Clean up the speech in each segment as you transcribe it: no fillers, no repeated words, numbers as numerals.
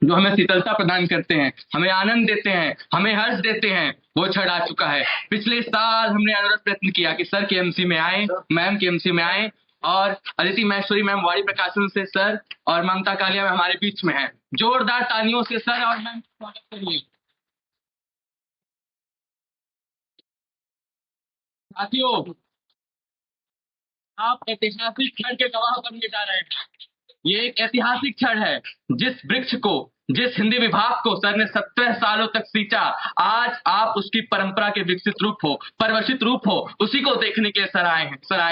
जो हमें शीतलता प्रदान करते हैं, हमें आनंद देते हैं, हमें हर्ष देते हैं, वो क्षण आ चुका है। पिछले साल हमने अनुरोध प्रयत्न किया कि सर के एमसी में आए, मैम के एमसी में आए, और अदिति महेश्वरी मैम वाणी प्रकाशन से सर और ममता कालिया में हमारे बीच में है। जोरदार तालियों से सर और मैम स्वागत करिए। साथियों, आप ऐतिहासिक क्षण के गवाह बनने जा रहे हैं। ये एक ऐतिहासिक क्षण है। जिस वृक्ष को, जिस हिंदी विभाग को सर ने 17 सालों तक सींचा, आज आप उसकी परंपरा के विकसित रूप हो, परवर्षित रूप हो, उसी को देखने के लिए सर आए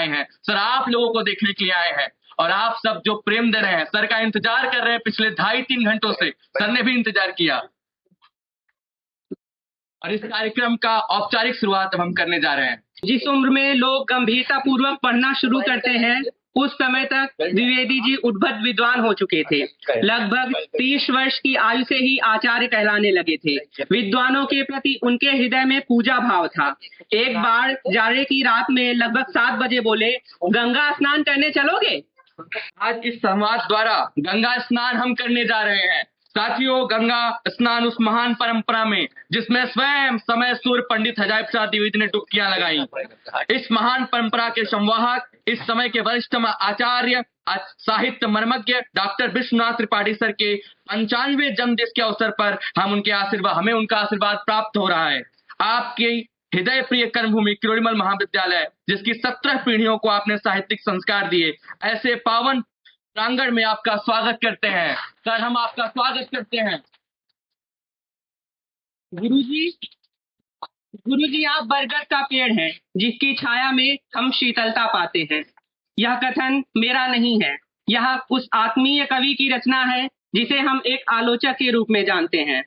हैं। सर आप लोगों को देखने के लिए आए हैं, और आप सब जो प्रेम दे रहे हैं, सर का इंतजार कर रहे हैं पिछले 2.5-3 घंटों से। सर ने भी इंतजार किया, और इस कार्यक्रम का औपचारिक शुरुआत अब हम करने जा रहे हैं। जिस उम्र में लोग गंभीरता पूर्वक पढ़ना शुरू करते हैं, उस समय तक द्विवेदी जी उद्भट विद्वान हो चुके थे। लगभग 30 वर्ष की आयु से ही आचार्य कहलाने लगे थे। विद्वानों के प्रति उनके हृदय में पूजा भाव था। एक बार जाड़े की रात में लगभग 7 बजे बोले, गंगा स्नान करने चलोगे? आज इस संवाद द्वारा गंगा स्नान हम करने जा रहे हैं। साथियों, गंगा स्नान उस महान परंपरा में जिसमें स्वयं समय सूर्य पंडित अजायब शाह द्विवेदी ने डुबकियां लगाई। इस महान परंपरा के संवाहक, इस समय के वरिष्ठ आचार्य, साहित्य मर्मज्ञ डॉक्टर विश्वनाथ त्रिपाठी सर के 95वें जन्मदिवस के अवसर पर हमें उनका आशीर्वाद प्राप्त हो रहा है। आपकी हृदय प्रिय कर्मभूमि किरोड़ीमल महाविद्यालय, जिसकी 17 पीढ़ियों को आपने साहित्यिक संस्कार दिए, ऐसे पावन प्रांगण में आपका स्वागत करते हैं। सर, हम आपका स्वागत करते हैं। गुरुजी आप बरगद का पेड़ हैं, जिसकी छाया में हम शीतलता पाते हैं। यह कथन मेरा नहीं है, यह उस आत्मीय कवि की रचना है जिसे हम एक आलोचक के रूप में जानते हैं।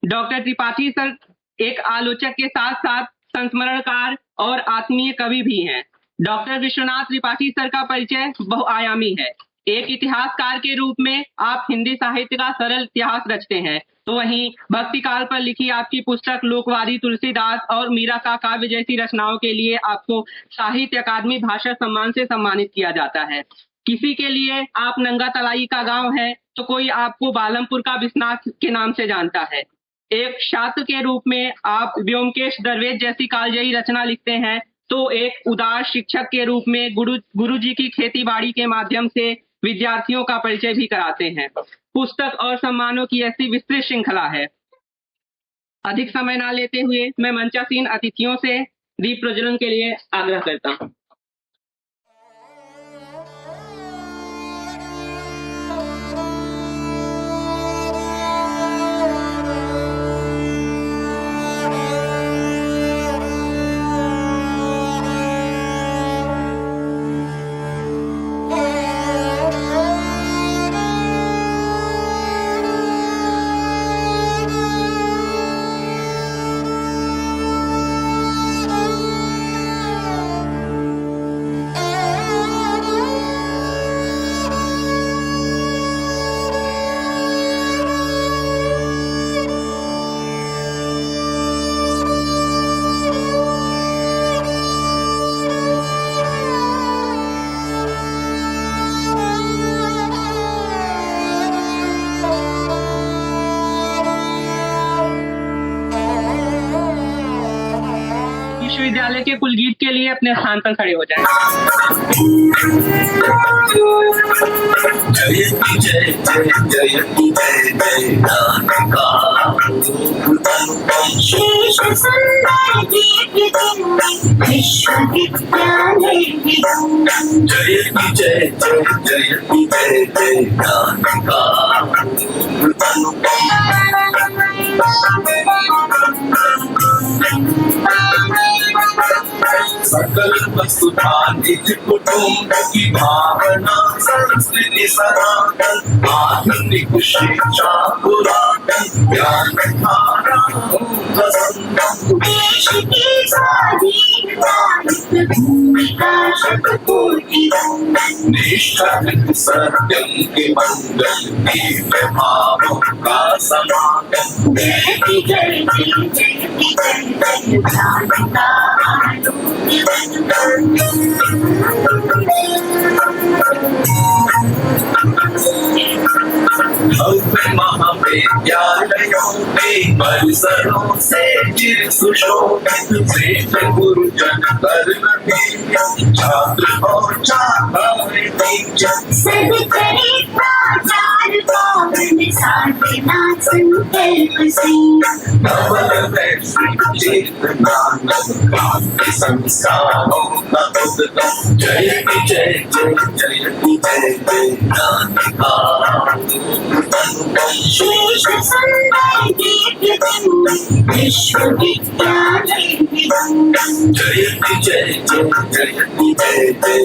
डॉक्टर त्रिपाठी सर एक आलोचक के साथ साथ संस्मरणकार और आत्मीय कवि भी हैं। डॉक्टर विश्वनाथ त्रिपाठी सर का परिचय बहुआयामी है। एक इतिहासकार के रूप में आप हिंदी साहित्य का सरल इतिहास रचते हैं, तो वहीं भक्ति काल पर लिखी आपकी पुस्तक लोकवादी तुलसीदास और मीरा का काव्य जैसी रचनाओं के लिए आपको साहित्य अकादमी भाषा सम्मान से सम्मानित किया जाता है। किसी के लिए आप नंगा तलाई का गांव है, तो कोई आपको बालमपुर का विश्वनाथ के नाम से जानता है। एक छात्र के रूप में आप व्योमकेश दरवेश जैसी कालजयी रचना लिखते हैं, तो एक उदार शिक्षक के रूप में गुरु जी की खेती बाड़ी के माध्यम से विद्यार्थियों का परिचय भी कराते हैं। पुस्तक और सम्मानों की ऐसी विस्तृत श्रृंखला है। अधिक समय ना लेते हुए मैं मंचासीन अतिथियों से दीप प्रज्वलन के लिए आग्रह करता हूँ। विश्वविद्यालय के कुलगीत के लिए अपने स्थान पर खड़े हो जाएं। सकल वसुधा निज कुटुंब की भावना, संस्कृति सनातन, आधुनिक शिक्षा पुरातन, ज्ञान धारा देश की स्वाधीनता भूमिका शतकोटि निष्ठा सत्यम के मंगल दिव्य भावों का समागम। जय जय जय जय जानता भव्य महावेद विद्यालयों में परिसरों से चिर सुशोभित श्रेष्ठ गुरुजन कर लगे छात्र और छात्राएं टीचर सभी करे प्राचार्य पावन साधना संकल्प से नवल वैश्विक चेतना क्रांति संस्कारों का उद्गम जय जय जय जय जय जय शेष सुंदर दिव्य बिंब विश्वविद्यालय दिवंगम जय जय जय जय जय जय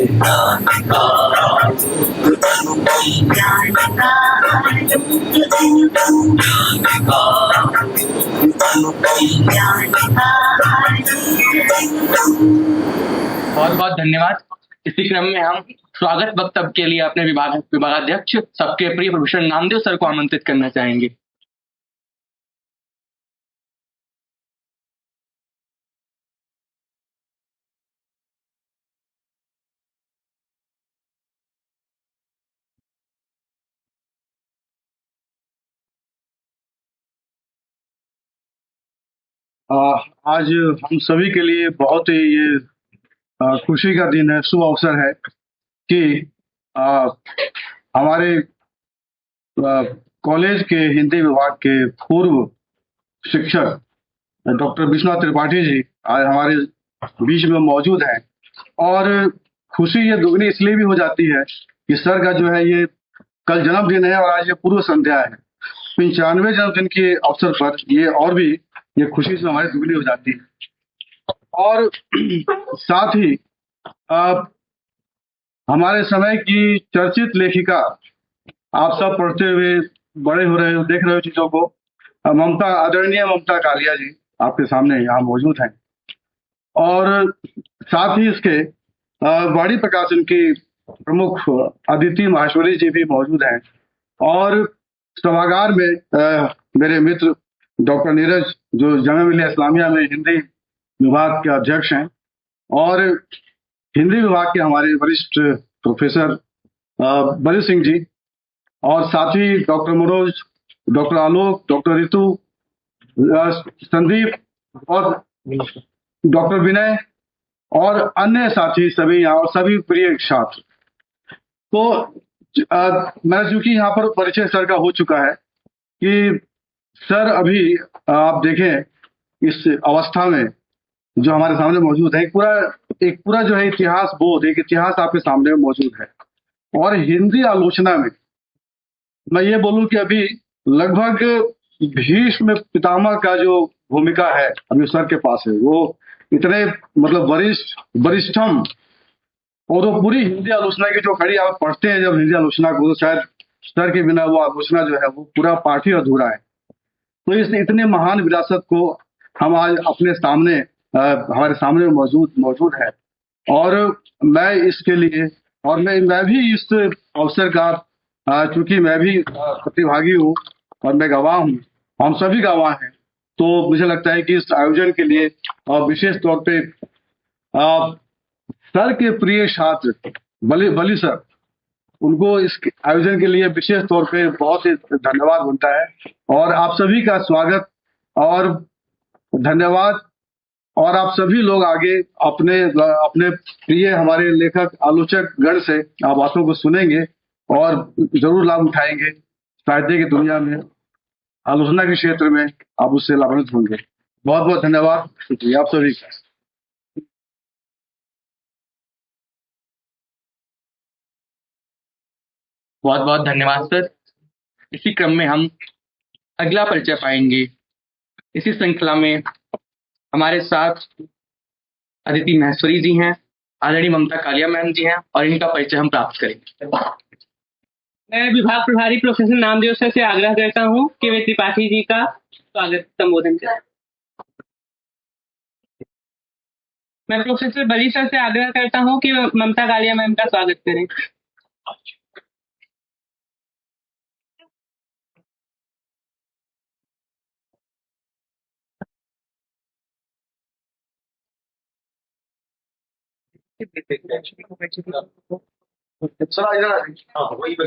बहुत बहुत धन्यवाद। इसी क्रम में हम स्वागत वक्तव्य के लिए अपने विभागाध्यक्ष सबके प्रिय प्रभूषण नामदेव सर को आमंत्रित करना चाहेंगे। आज हम सभी के लिए बहुत ही ये खुशी का दिन है, शुभ अवसर है कि हमारे कॉलेज के हिंदी विभाग के पूर्व शिक्षक डॉक्टर विश्वनाथ त्रिपाठी जी आज हमारे बीच में मौजूद हैं। और खुशी ये दुगनी इसलिए भी हो जाती है कि सर का जो है ये कल जन्मदिन है और आज ये पूर्व संध्या है। 95वें जन्मदिन के अवसर पर ये और भी ये खुशी से हमारी दुगनी हो जाती है। और साथ ही हमारे समय की चर्चित लेखिका, आप सब पढ़ते हुए बड़े हो रहे हो, देख रहे हो चीजों को, आदरणीय ममता कालिया जी आपके सामने यहाँ मौजूद हैं। और साथ ही इसके वाणी प्रकाशन की प्रमुख अदिति माहेश्वरी जी भी मौजूद हैं। और सभागार में मेरे मित्र डॉक्टर नीरज जो जामिया मिलिया इस्लामिया में हिंदी विभाग के अध्यक्ष हैं, और हिंदी विभाग के हमारे वरिष्ठ प्रोफेसर बलि सिंह जी, और साथ ही डॉक्टर मनोज, डॉक्टर आलोक, डॉक्टर ऋतु, संदीप और डॉक्टर विनय और अन्य साथी सभी यहाँ और सभी प्रिय छात्र। तो मैं चूंकि यहाँ पर परिचय सर का हो चुका है कि सर अभी आप देखें इस अवस्था में जो हमारे सामने मौजूद है, एक पूरा जो है इतिहास बोध, एक इतिहास आपके सामने मौजूद है। और हिंदी आलोचना में मैं ये बोलूं कि अभी लगभग भीष्म पितामह का जो भूमिका है अभी सर के पास है, वो इतने मतलब वरिष्ठम, और वो पूरी हिंदी आलोचना की जो कड़ी आप पढ़ते हैं जब हिंदी आलोचना को, तो शायद सर के बिना वो आलोचना जो है वो पूरा पाठ ही अधूरा है। तो इस इतने महान विरासत को हम आज अपने सामने हमारे सामने मौजूद है। और मैं इसके लिए, और मैं भी इस अवसर का, चूंकि मैं भी प्रतिभागी हूँ और मैं गवाह हूँ, हम सभी गवाह हैं, तो मुझे लगता है कि इस आयोजन के लिए विशेष तौर पे सर के प्रिय छात्र बलि सर, उनको इस आयोजन के लिए विशेष तौर पे बहुत ही धन्यवाद बनता है। और आप सभी का स्वागत और धन्यवाद। और आप सभी लोग आगे अपने प्रिय हमारे लेखक आलोचक गण से आप बातों को सुनेंगे और जरूर लाभ उठाएंगे। साहित्य की दुनिया में, आलोचना के क्षेत्र में आप उससे लाभान्वित होंगे। बहुत बहुत धन्यवाद, शुक्रिया आप सभी का। बहुत बहुत धन्यवाद सर। इसी क्रम में हम अगला परिचय पाएंगे। इसी श्रृंखला में हमारे साथ अदिति माहेश्वरी जी हैं, आदरणीय ममता कालिया मैम जी हैं, और इनका परिचय हम प्राप्त करेंगे। मैं विभाग प्रभारी प्रोफेसर नामदेव सर से आग्रह करता हूँ कि वे त्रिपाठी जी का स्वागत संबोधन करें। मैं प्रोफेसर बली सर से आग्रह करता हूँ कि ममता कालिया मैम का स्वागत करें। सर इधर वही इधर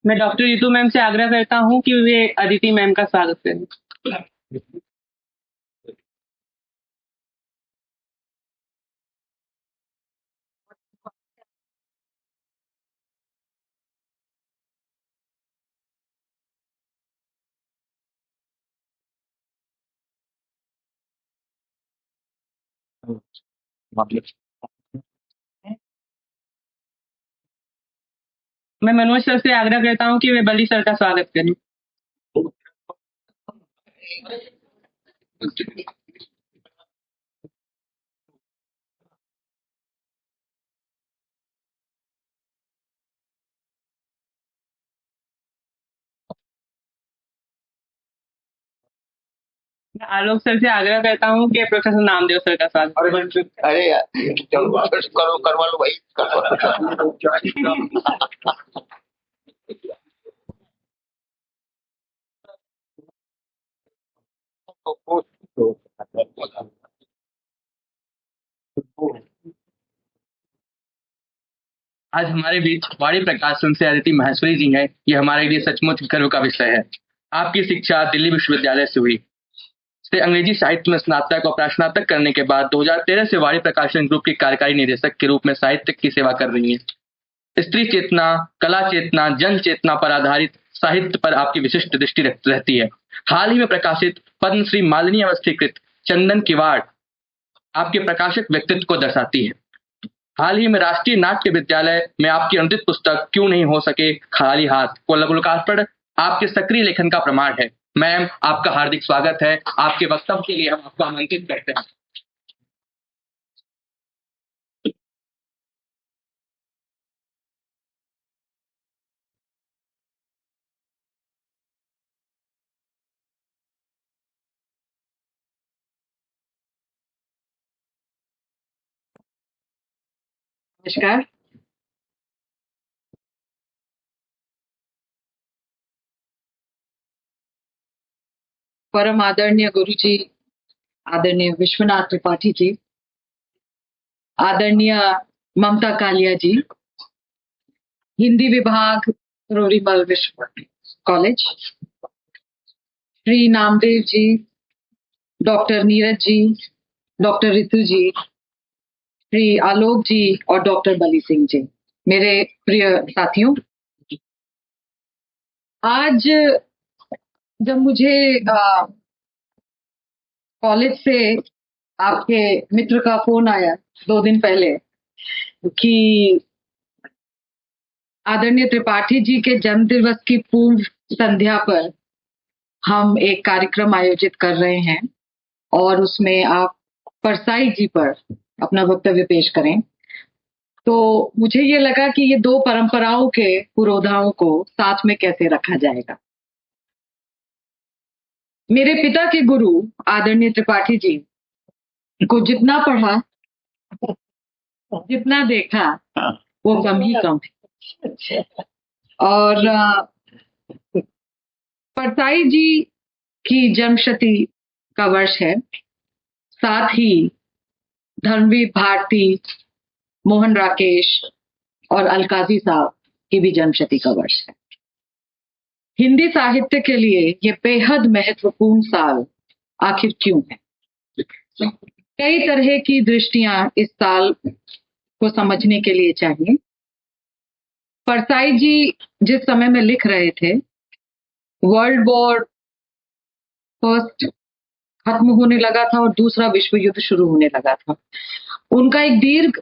मैं डॉक्टर रितु मैम से आग्रह करता हूँ कि वे अदिति मैम का स्वागत करें। मैं मनोज सर से आग्रह करता हूँ कि वे बली सर का स्वागत करें। मैं आलोक सर से आग्रह करता हूँ कि प्रोफेसर नामदेव सर का स्वागत करें। अरे यार करो करवा लो भाई आज हमारे बीच वाणी प्रकाशन से अदिति माहेश्वरी जी हैं। ये हमारे लिए सचमुच गर्व का विषय है। आपकी शिक्षा दिल्ली विश्वविद्यालय से हुई, से अंग्रेजी साहित्य में स्नातक और प्रास्नातक करने के बाद 2013 से वाणी प्रकाशन ग्रुप की कार्यकारी निदेशक के रूप में साहित्य की सेवा कर रही हैं। स्त्री चेतना, कला चेतना, जन चेतना पर आधारित साहित्य पर आपकी विशिष्ट दृष्टि रहती है। हाल ही में प्रकाशित पद्मश्री मालिनी अवस्थीकृत चंदन किवाड़ आपके प्रकाशक व्यक्तित्व को दर्शाती है। हाल ही में राष्ट्रीय नाट्य विद्यालय में आपकी अनुदित पुस्तक क्यों नहीं हो सके खाली हाथ को लोकार्पण आपके सक्रिय लेखन का प्रमाण है। मैम, आपका हार्दिक स्वागत है। आपके वक्तव्य के लिए हम आपको आमंत्रित करते हैं। नमस्कार। परम आदरणीय गुरु जी, आदरणीय विश्वनाथ त्रिपाठी जी, आदरणीय ममता कालिया जी, हिंदी विभाग रोरीमल विश्व college, Shri Namdev ji, doctor Neeraj ji, doctor Ritu जी, श्री आलोक जी और डॉक्टर बली सिंह जी, मेरे प्रिय साथियों, आज जब मुझे कॉलेज से आपके मित्र का फोन आया 2 दिन पहले कि आदरणीय त्रिपाठी जी के जन्म दिवस की पूर्व संध्या पर हम एक कार्यक्रम आयोजित कर रहे हैं और उसमें आप परसाई जी पर अपना वक्तव्य पेश करें, तो मुझे ये लगा कि ये 2 परंपराओं के पुरोधाओं को साथ में कैसे रखा जाएगा। मेरे पिता के गुरु आदरणीय त्रिपाठी जी को जितना पढ़ा, जितना देखा, वो कम ही कम है। और परसाई जी की जन्मशती का वर्ष है, साथ ही धर्मवीर भारती, मोहन राकेश और अलकाजी साहब की भी जन्मशती का वर्ष है। हिंदी साहित्य के लिए ये बेहद महत्वपूर्ण साल आखिर क्यों है? कई तरह की दृष्टियां इस साल को समझने के लिए चाहिए। परसाई जी जिस समय में लिख रहे थे, वर्ल्ड वॉर फर्स्ट खत्म होने लगा था और दूसरा विश्व युद्ध शुरू होने लगा था। उनका एक दीर्घ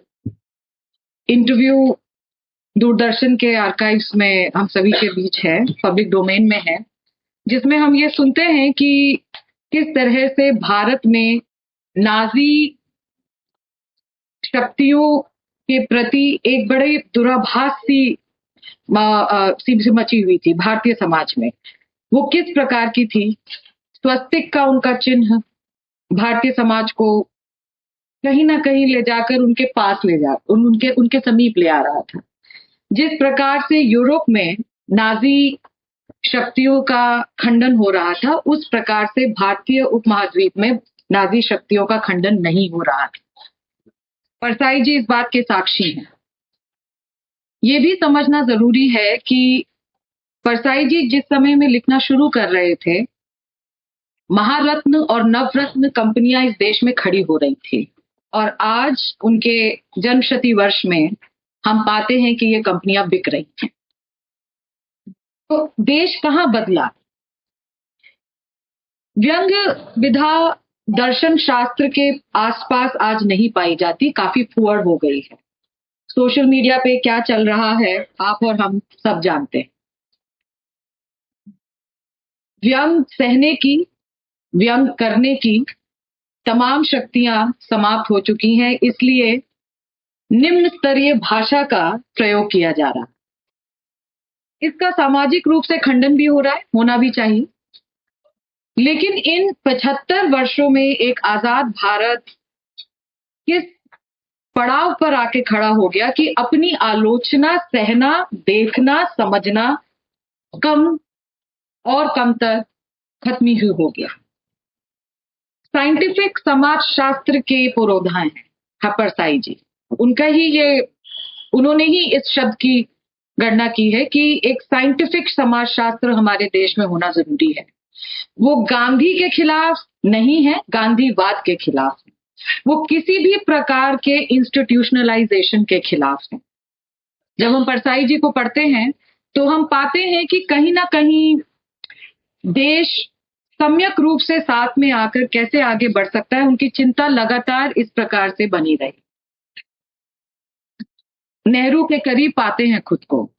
इंटरव्यू दूरदर्शन के आर्काइव्स में हम सभी के बीच है, पब्लिक डोमेन में है, जिसमें हम ये सुनते हैं कि किस तरह से भारत में नाजी शक्तियों के प्रति एक बड़े दुराभास सी मची हुई थी भारतीय समाज में, वो किस प्रकार की थी। स्वस्तिक का उनका चिन्ह भारतीय समाज को कहीं ना कहीं ले जाकर उनके पास उनके उनके समीप ले आ रहा था। जिस प्रकार से यूरोप में नाजी शक्तियों का खंडन हो रहा था, उस प्रकार से भारतीय उपमहाद्वीप में नाजी शक्तियों का खंडन नहीं हो रहा था। परसाई जी इस बात के साक्षी हैं। ये भी समझना जरूरी है कि परसाई जी जिस समय में लिखना शुरू कर रहे थे, महारत्न और नवरत्न कंपनियां इस देश में खड़ी हो रही थी, और आज उनके जन्मशती वर्ष में हम पाते हैं कि ये कंपनियां बिक रही हैं। तो देश कहाँ बदला? व्यंग विधा दर्शन शास्त्र के आसपास आज नहीं पाई जाती, काफी फुअर हो गई है। सोशल मीडिया पे क्या चल रहा है आप और हम सब जानते हैं। व्यंग सहने की, व्यंग करने की तमाम शक्तियां समाप्त हो चुकी हैं, इसलिए निम्न स्तरीय भाषा का प्रयोग किया जा रहा है। इसका सामाजिक रूप से खंडन भी हो रहा है, होना भी चाहिए। लेकिन इन 75 वर्षों में एक आजाद भारत किस पड़ाव पर आके खड़ा हो गया कि अपनी आलोचना सहना, देखना, समझना कम और कमतर खत्म ही हो गया। साइंटिफिक समाजशास्त्र के पुरोधा हैं परसाई जी। उन्होंने ही इस शब्द की गणना की है कि एक साइंटिफिक समाजशास्त्र हमारे देश में होना जरूरी है। वो गांधी के खिलाफ नहीं है, गांधीवाद के खिलाफ है। वो किसी भी प्रकार के इंस्टीट्यूशनलाइजेशन के खिलाफ है। जब हम परसाई जी को पढ़ते हैं तो हम पाते हैं कि कहीं ना कहीं देश सम्यक रूप से साथ में आकर कैसे आगे बढ़ सकता है, उनकी चिंता लगातार इस प्रकार से बनी रही। नेहरू के करीब पाते हैं खुद को,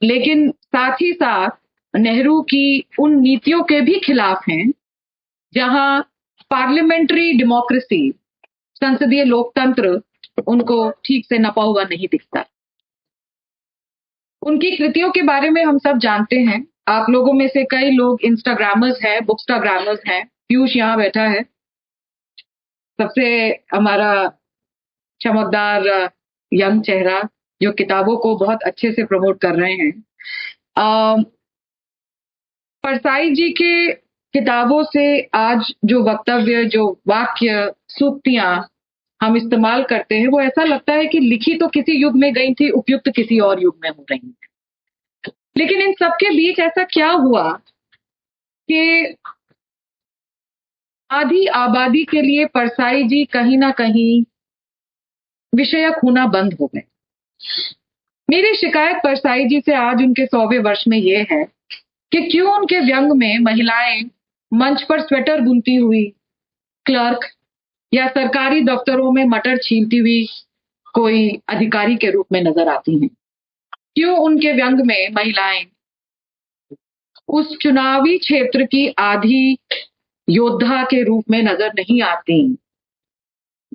लेकिन साथ ही साथ नेहरू की उन नीतियों के भी खिलाफ हैं जहां पार्लियामेंट्री डेमोक्रेसी, संसदीय लोकतंत्र उनको ठीक से नपा हुआ नहीं दिखता। उनकी कृतियों के बारे में हम सब जानते हैं। आप लोगों में से कई लोग इंस्टाग्रामर्स हैं, बुकस्टाग्रामर्स हैं। पीयूष यहाँ बैठा है, सबसे हमारा चमकदार यंग चेहरा जो किताबों को बहुत अच्छे से प्रमोट कर रहे हैं। परसाई जी के किताबों से आज जो वक्तव्य, जो वाक्य, सूक्तियां हम इस्तेमाल करते हैं, वो ऐसा लगता है कि लिखी तो किसी युग में गई थी, उपयुक्त किसी और युग में हो रही है। लेकिन इन सबके बीच ऐसा क्या हुआ कि आधी आबादी के लिए परसाई जी कहीं ना कहीं विषयक होना बंद हो गए। मेरी शिकायत परसाई जी से आज उनके 100वें वर्ष में ये है कि क्यों उनके व्यंग में महिलाएं मंच पर स्वेटर बुनती हुई क्लर्क या सरकारी दफ्तरों में मटर छीलती हुई कोई अधिकारी के रूप में नजर आती हैं। क्यों उनके व्यंग में महिलाएं उस चुनावी क्षेत्र की आधी योद्धा के रूप में नजर नहीं आती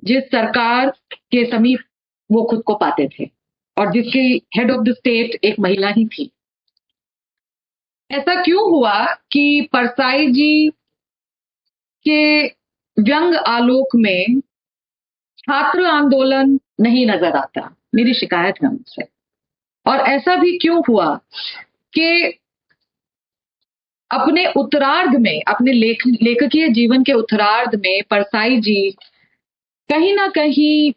जिस सरकार के समीप वो खुद को पाते थे और जिसकी हेड ऑफ द स्टेट एक महिला ही थी। ऐसा क्यों हुआ कि परसाई जी के व्यंग आलोक में छात्र आंदोलन नहीं नजर आता? मेरी शिकायत है उनसे। और ऐसा भी क्यों हुआ कि अपने उत्तरार्ध में, अपने लेखकीय जीवन के उत्तरार्ध में परसाई जी कहीं ना कहीं,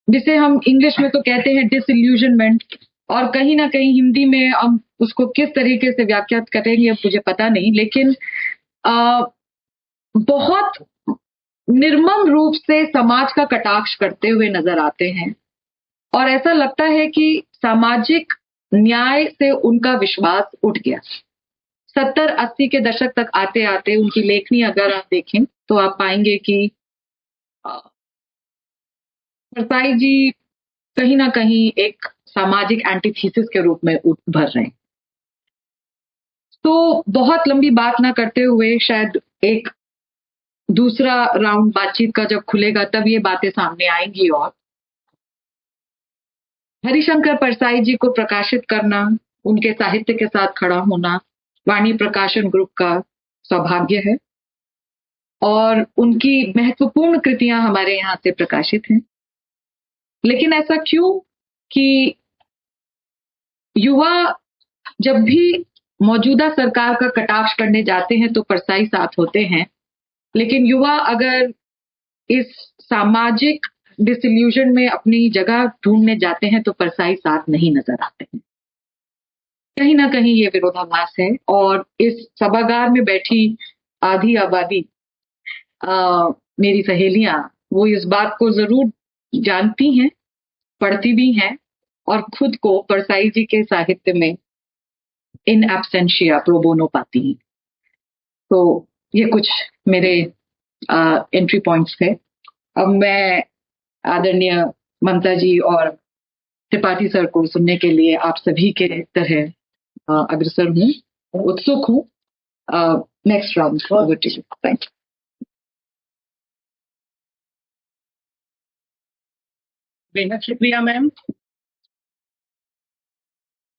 जिसे हम इंग्लिश में तो कहते हैं डिसइल्यूजनमेंट, और कहीं ना कहीं हिंदी में हम उसको किस तरीके से व्याख्यात करेंगे मुझे पता नहीं, लेकिन बहुत निर्मम रूप से समाज का कटाक्ष करते हुए नजर आते हैं। और ऐसा लगता है कि सामाजिक न्याय से उनका विश्वास उठ गया। 70-80 के दशक तक आते आते उनकी लेखनी अगर आप देखें तो आप पाएंगे कि परसाई जी कहीं ना कहीं एक सामाजिक एंटीथीसिस के रूप में उभर रहे हैं। तो बहुत लंबी बात ना करते हुए, शायद एक दूसरा राउंड बातचीत का जब खुलेगा तब ये बातें सामने आएंगी। और हरिशंकर परसाई जी को प्रकाशित करना, उनके साहित्य के साथ खड़ा होना वाणी प्रकाशन ग्रुप का सौभाग्य है और उनकी महत्वपूर्ण कृतियां हमारे यहाँ से प्रकाशित हैं। लेकिन ऐसा क्यों कि युवा जब भी मौजूदा सरकार का कटाक्ष करने जाते हैं तो परसाई साथ होते हैं, लेकिन युवा अगर इस सामाजिक डिसइल्यूजन में अपनी जगह ढूंढने जाते हैं तो परसाई साथ नहीं नजर आते हैं। कहीं ना कहीं ये विरोधाभास है और इस सभागार में बैठी आधी आबादी मेरी सहेलियां वो इस बात को जरूर जानती हैं, पढ़ती भी हैं और खुद को परसाई जी के साहित्य में इन एब्सेंशिया प्रो बोनो पाती हैं। तो ये कुछ मेरे एंट्री पॉइंट्स थे। अब मैं आदरणीय ममता जी और त्रिपाठी सर को सुनने के लिए आप सभी के तरह अग्रसर हूँ, उत्सुक हूँ। Next round over to you. Thank you. बेहद शुक्रिया मैम।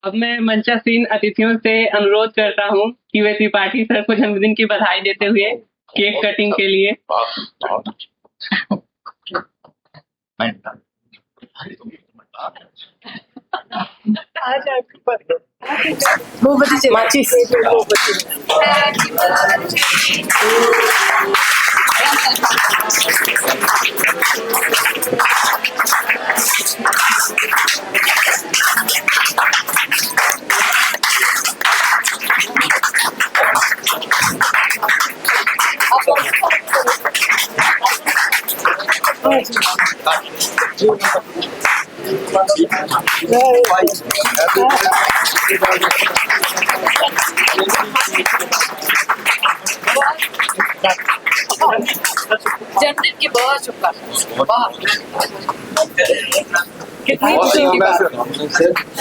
अब मैं मंचासीन अतिथियों से अनुरोध करता हूँ कि वे त्रिपाठी सर को जन्मदिन की बधाई देते हुए केक कटिंग के लिए जन्मदिन की बहुत शुभकामनाएं।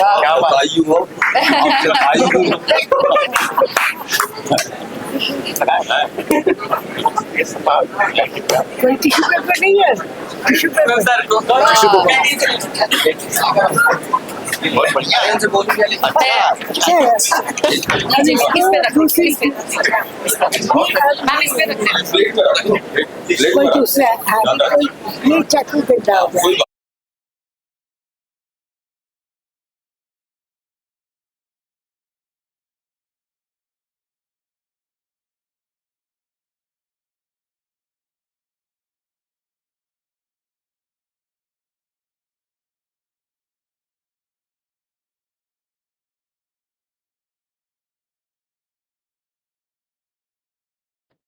क्या बताइए हो कोई टिश्यू पेपर नहीं है? टिश्यू पेपर बहुत बढ़िया है इनसे बोल दिया। कोई दूसरा कोई चटनी देता होगा।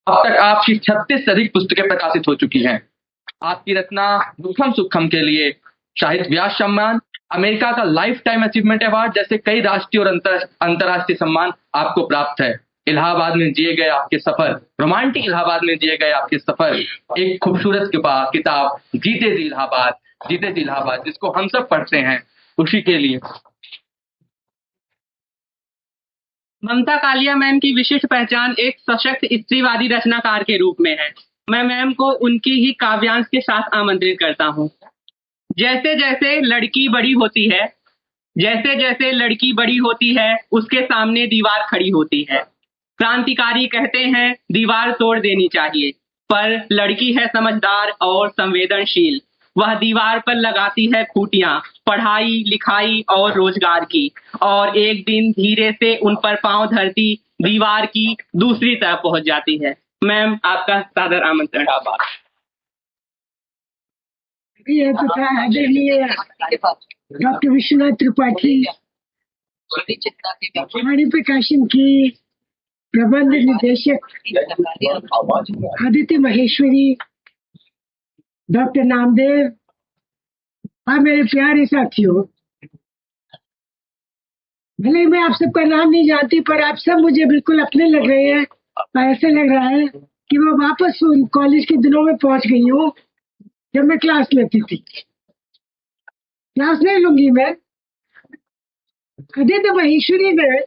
अब तक आपकी 36 से अधिक पुस्तकें प्रकाशित हो चुकी हैं। आपकी रचना दुखम सुखम के लिए साहित्य व्यास सम्मान, अमेरिका का लाइफ टाइम अचीवमेंट अवार्ड जैसे कई राष्ट्रीय और अंतर्राष्ट्रीय सम्मान आपको प्राप्त है। इलाहाबाद में जिए गए आपके सफर, रोमांटिक इलाहाबाद में जिए गए आपके सफर, एक खूबसूरत किताब जीते जी इलाहाबाद जिसको हम सब पढ़ते हैं खुशी के लिए। ममता कालिया मैम की विशिष्ट पहचान एक सशक्त स्त्रीवादी रचनाकार के रूप में है। मैं मैम को उनकी ही काव्यांश के साथ आमंत्रित करता हूँ। जैसे जैसे लड़की बड़ी होती है उसके सामने दीवार खड़ी होती है। क्रांतिकारी कहते हैं दीवार तोड़ देनी चाहिए, पर लड़की है समझदार और संवेदनशील। वह दीवार पर लगाती है खूंटियां पढ़ाई लिखाई और रोजगार की, और एक दिन धीरे से उन पर पांव धरती दीवार की दूसरी तरफ पहुंच जाती है। मैम आपका सादर आमंत्रण। ये तो था आदरणीय डॉक्टर विश्वनाथ त्रिपाठी, वाणी प्रकाशन की प्रबंध निदेशक आदित्य महेश्वरी, डॉक्टर नामदेव और मेरे प्यारे साथियों, भले मैं आप सबका नाम नहीं जानती पर आप सब मुझे बिल्कुल अपने लग रहे हैं और ऐसे लग रहा है कि मैं वापस उन कॉलेज के दिनों में पहुंच गई हूँ जब मैं क्लास लेती थी। क्लास नहीं लूंगी मैं। आदित्य महेश्वरी ने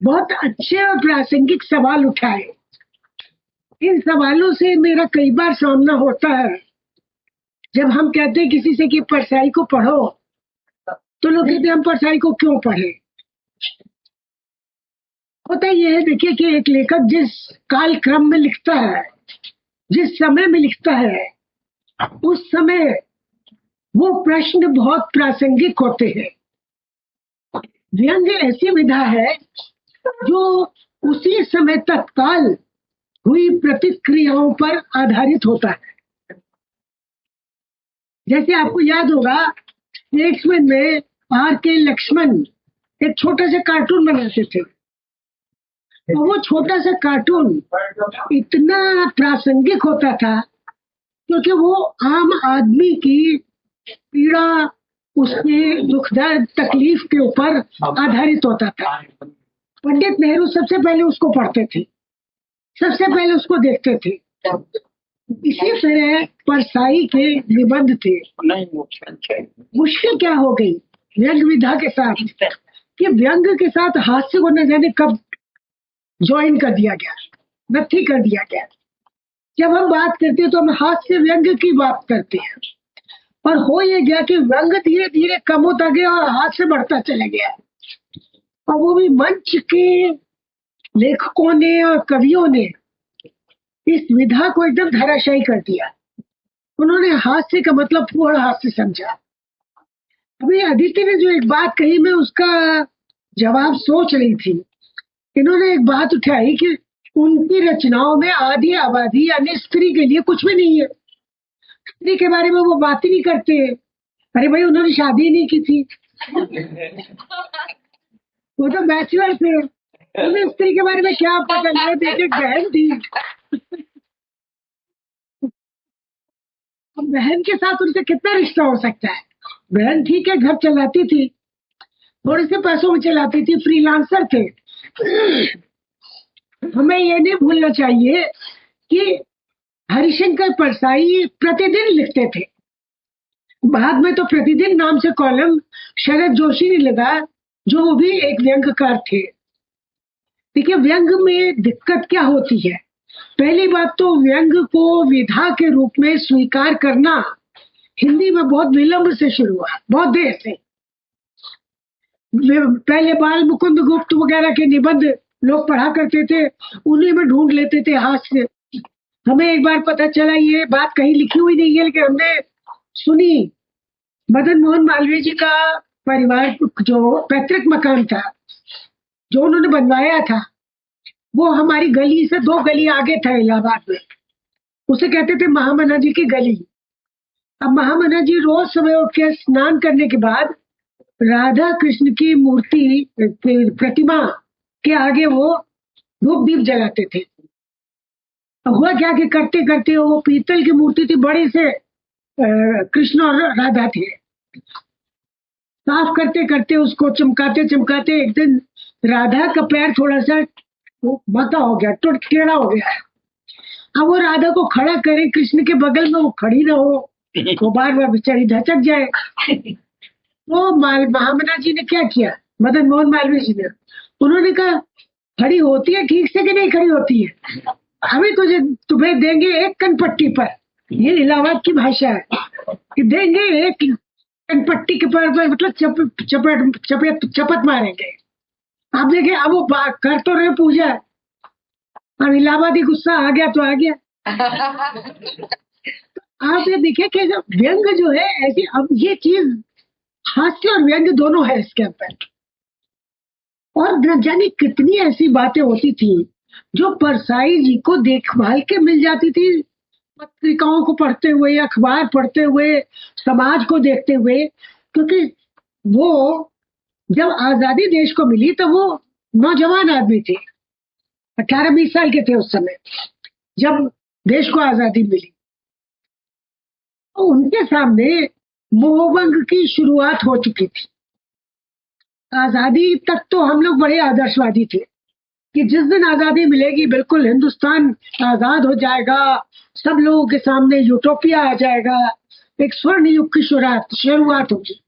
बहुत अच्छे और प्रासंगिक सवाल उठाए। इन सवालों से मेरा कई बार सामना होता है। जब हम कहते हैं किसी से कि परसाई को पढ़ो तो लोग कहते हैं हम परसाई को क्यों पढ़े। होता ये है, देखिए कि एक लेखक जिस काल क्रम में लिखता है, जिस समय में लिखता है, उस समय वो प्रश्न बहुत प्रासंगिक होते हैं। व्यंग ऐसी विधा है जो उसी समय तत्काल हुई प्रतिक्रियाओं पर आधारित होता है। जैसे आपको याद होगा, एक्समैन में R.K. लक्ष्मण एक छोटा सा कार्टून बनाते थे, और वो छोटा सा कार्टून इतना प्रासंगिक होता था क्योंकि वो आम आदमी की पीड़ा, उसके दुख दर्द तकलीफ के ऊपर आधारित होता था। पंडित नेहरू सबसे पहले उसको पढ़ते थे, सबसे पहले उसको देखते थे। इसी तरह परसाई के निबंध थे। मुश्किल क्या हो गई व्यंग विधा के साथ कि व्यंग के साथ हास्य को न जाने कब ज्वाइन कर दिया गया, नथी कर दिया गया। जब हम बात करते हैं तो हम हास्य व्यंग की बात करते हैं, और हो ये गया कि व्यंग धीरे धीरे कम होता गया और हास्य बढ़ता चला गया। और वो भी मंच के लेखकों ने और कवियों ने इस विधा को एकदम धराशायी कर दिया। उन्होंने हास्य का मतलब पूर्ण हास्य समझा। अभी अदिति ने जो एक बात कही, मैं उसका जवाब सोच रही थी। इन्होंने एक बात उठाई कि उनकी रचनाओं में आदि आबादी यानी स्त्री के लिए कुछ भी नहीं है, स्त्री के बारे में वो बात ही नहीं करते। अरे भाई, उन्होंने शादी नहीं की थी, वो तो बैचलर थे, उन्हें स्त्री के बारे में क्या पता। मैं देखे बहन थी, बहन के साथ उनसे कितना रिश्ता हो सकता है। बहन ठीक है, घर चलाती थी, थोड़े से पैसों में चलाती थी, फ्रीलांसर थे। हमें ये नहीं भूलना चाहिए कि हरिशंकर परसाई प्रतिदिन लिखते थे। बाद में तो प्रतिदिन नाम से कॉलम शरद जोशी ने लगा, जो वो भी एक व्यंग्यकार थे। देखिए, व्यंग में दिक्कत क्या होती है। पहली बात तो व्यंग को विधा के रूप में स्वीकार करना हिंदी में बहुत विलंब से शुरू हुआ, बहुत देर से। पहले बाल मुकुंद गुप्त वगैरह के निबंध लोग पढ़ा करते थे, उन्हीं में ढूंढ लेते थे हास्य। हमें एक बार पता चला, ये बात कहीं लिखी हुई नहीं है लेकिन हमने सुनी, मदन मोहन मालवीय जी का परिवार जो पैतृक मकान था, जो उन्होंने बनवाया था, वो हमारी गली से 2 गली आगे था इलाहाबाद में। उसे कहते थे महामना जी की गली। अब महामना जी रोज सुबह उठ के स्नान करने के बाद राधा कृष्ण की मूर्ति प्रतिमा के आगे वो धूप दीप जलाते थे। अब हुआ क्या कि करते करते वो पीतल की मूर्ति थी, बड़ी से कृष्ण और राधा थे। साफ करते करते उसको चमकाते चमकाते एक दिन राधा का पैर थोड़ा सा बता हो गया, टेढ़ा हो गया। अब वो राधा को खड़ा करे कृष्ण के बगल में, वो खड़ी ना हो, वो बार बार बेचारी धचक जाए। तो महामना जी ने क्या किया, मदन मोहन मालवीय जी ने, उन्होंने कहा खड़ी होती है ठीक से कि नहीं खड़ी होती है, अभी तुम्हें देंगे एक कनपट्टी पर। ये इलाहाबाद की भाषा है कि देंगे एक कनपट्टी के पर, मतलब चपत मारेंगे। आप देखें, अब वो कर तो रहे पूजा, अब इलाहाबादी गुस्सा आ गया तो आ गया। आप ये देखिए कि व्यंग जो है ऐसी, अब ये चीज हास्य और व्यंग दोनों है इसके अंदर। और न जाने कितनी ऐसी बातें होती थी जो परसाई जी को देखभाल के मिल जाती थी, पत्रिकाओं को पढ़ते हुए, अखबार पढ़ते हुए, समाज को देखते हुए। क्योंकि वो जब आजादी देश को मिली तो वो नौजवान आदमी थे, 18-20 साल के थे उस समय जब देश को आजादी मिली। तो उनके सामने मोहभंग की शुरुआत हो चुकी थी। आजादी तक तो हम लोग बड़े आदर्शवादी थे कि जिस दिन आजादी मिलेगी बिल्कुल हिंदुस्तान आजाद हो जाएगा, सब लोगों के सामने यूटोपिया आ जाएगा, एक स्वर्ण युग की शुरुआत होगी।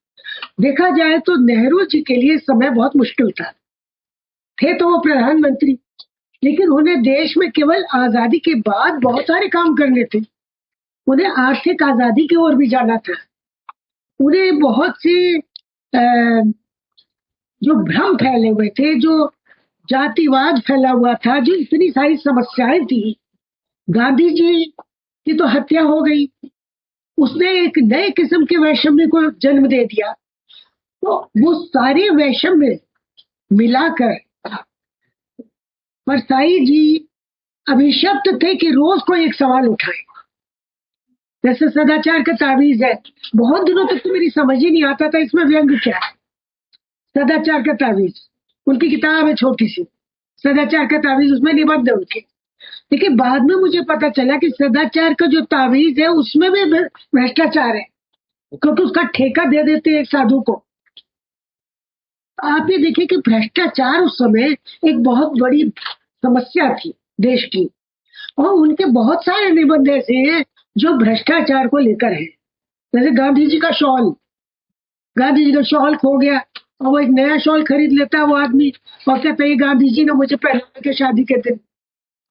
देखा जाए तो नेहरू जी के लिए समय बहुत मुश्किल था। थे तो वो प्रधानमंत्री, लेकिन उन्हें देश में केवल आजादी के बाद बहुत सारे काम करने थे। उन्हें आर्थिक आजादी की ओर भी जाना था। उन्हें बहुत सी जो भ्रम फैले हुए थे, जो जातिवाद फैला हुआ था, जो इतनी सारी समस्याएं थी, गांधी जी की तो हत्या हो गई, उसने एक नए किस्म के वैषम्य को जन्म दे दिया। तो वो सारे वैषम्य मिलाकर परसाई जी अभिशप्त थे कि रोज को एक सवाल उठाए। जैसे सदाचार का तावीज है, बहुत दिनों तक तो मेरी समझ ही नहीं आता था इसमें व्यंग क्या है। सदाचार का तावीज, उनकी किताब है छोटी सी, सदाचार का तावीज, उसमें निबंध है उनके। लेकिन बाद में मुझे पता चला कि सदाचार का जो तावीज है उसमें भी भ्रष्टाचार है, क्योंकि उसका ठेका दे देते हैं एक साधु को। आप ये देखिए कि भ्रष्टाचार उस समय एक बहुत बड़ी समस्या थी देश की, और उनके बहुत सारे निबंध ऐसे हैं जो भ्रष्टाचार को लेकर है। जैसे गांधी जी का शॉल, गांधी जी का शॉल खो गया और वो एक नया शॉल खरीद लेता है वो आदमी, और कहता है गांधी जी ने मुझे पहना के शादी के दिन।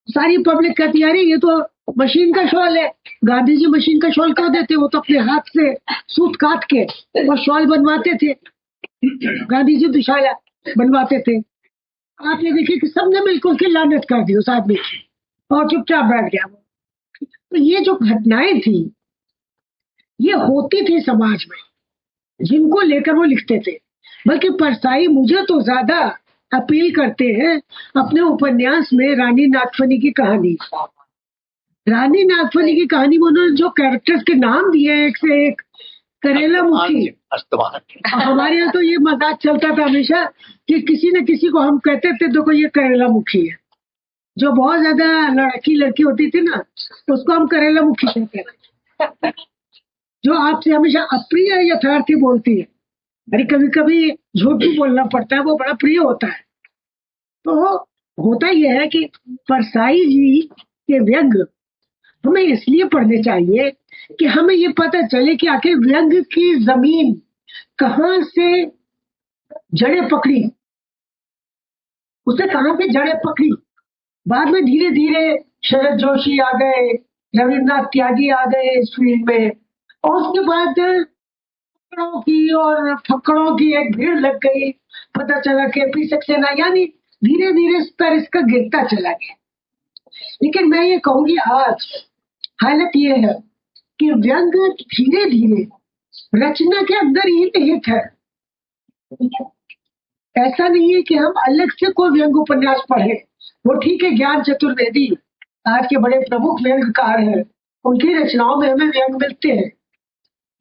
सारी पब्लिक कहती है अरे ये तो मशीन का शॉल है। गांधी जी मशीन का शॉल क्यों देते, वो तो अपने हाथ से सूत काट के और शॉल बनवाते थे। गांधी जी दुशाला बनवाते थे। आप ये देखिए कि सबने बिल्कुल की लानत कर दी उस आदमी की और चुपचाप बैठ गया वो। तो ये जो घटनाएं थी ये होती थी समाज में, जिनको लेकर वो लिखते थे। बल्कि परसाई मुझे तो ज्यादा अपील करते हैं अपने उपन्यास में रानी नागफनी की कहानी। रानी नागफनी की कहानी में उन्होंने जो कैरेक्टर्स के नाम दिए एक से एक, करेला मुखी। हमारे यहाँ तो ये मजाक चलता था हमेशा कि किसी न किसी को हम कहते थे देखो ये करेला मुखी है। जो बहुत ज्यादा लड़की होती थी ना उसको हम करेला मुखी कहते थे। जो आपसे हमेशा अप्रिय यथार्थी बोलती है, अरे कभी कभी झूठ भी बोलना पड़ता है, वो बड़ा प्रिय होता है। तो होता यह है कि परसाई जी के व्यंग हमें इसलिए पढ़ने चाहिए कि हमें ये पता चले कि आखिर व्यंग की जमीन कहाँ से जड़ें पकड़ी, उसने कहाँ से जड़ें पकड़ी। बाद में धीरे धीरे शरद जोशी आ गए, रविन्द्रनाथ त्यागी आ गए इस फील्ड में, और उसके बाद फक्कड़ों की और फक्कड़ों की एक भीड़ लग गई। पता चला KP सक्सेना, यानी धीरे धीरे स्तर इसका गिरता चला गया। लेकिन मैं ये कहूंगी आज हालत ये है कि व्यंग धीरे धीरे रचना के अंदर ही निहित है। ऐसा नहीं है कि हम अलग से कोई व्यंग उपन्यास पढ़े। वो ठीक है, ज्ञान चतुर्वेदी आज के बड़े प्रमुख व्यंगकार हैं, उनकी रचनाओं में हमें व्यंग मिलते हैं,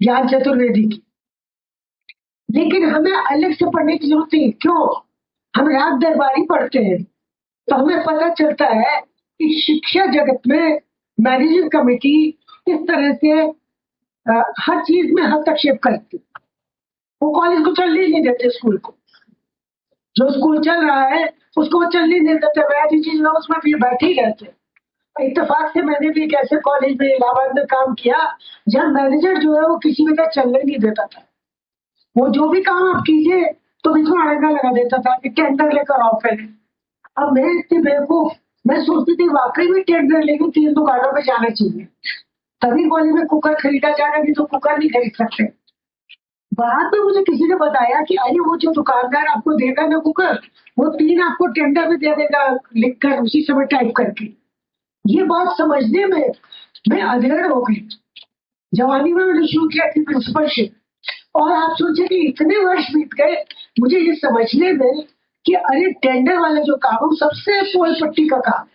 ज्ञान चतुर्वेदी की। लेकिन हमें अलग से पढ़ने की जरूरत नहीं। क्यों? हम राग दरबारी पढ़ते हैं तो हमें पता चलता है कि शिक्षा जगत में मैनेजिंग कमेटी इस तरह से हर चीज में हस्तक्षेप करती। वो कॉलेज को चलने नहीं देते, स्कूल को, जो स्कूल चल रहा है उसको वो चलने नहीं देते, वैसी चीज लोग उसमें भी बैठे ही रहते। इत्तेफाक से मैंने भी एक ऐसे कॉलेज में इलाहाबाद में काम किया जहाँ मैनेजर जो है वो किसी में चलने नहीं देता था। वो जो भी काम आप कीजिए तो बीच में अड़ंगा लगा देता था कि टेंडर लेकर आओ पहले। अब मैं इतनी बेवकूफ, मैं सोचती थी वाकई में टेंडर लेकिन 3 दुकानों में जाना चाहिए, तभी कॉलेज में कुकर खरीदा जाएगा, नहीं तो कुकर नहीं खरीद सकते। बाद में मुझे किसी ने बताया कि अरे वो जो दुकानदार आपको देगा ना कुकर, वो 3 आपको टेंडर में दे देगा लिखकर उसी समय टाइप करके। ये बात समझने में मैं अधेड़ हो गई। जवानी में मैंने शुरू किया थी प्रिंसिपलशिप, और आप सोचिए कि इतने वर्ष बीत गए मुझे ये समझने में कि अरे टेंडर वाला जो काम है सबसे पोल पट्टी का काम।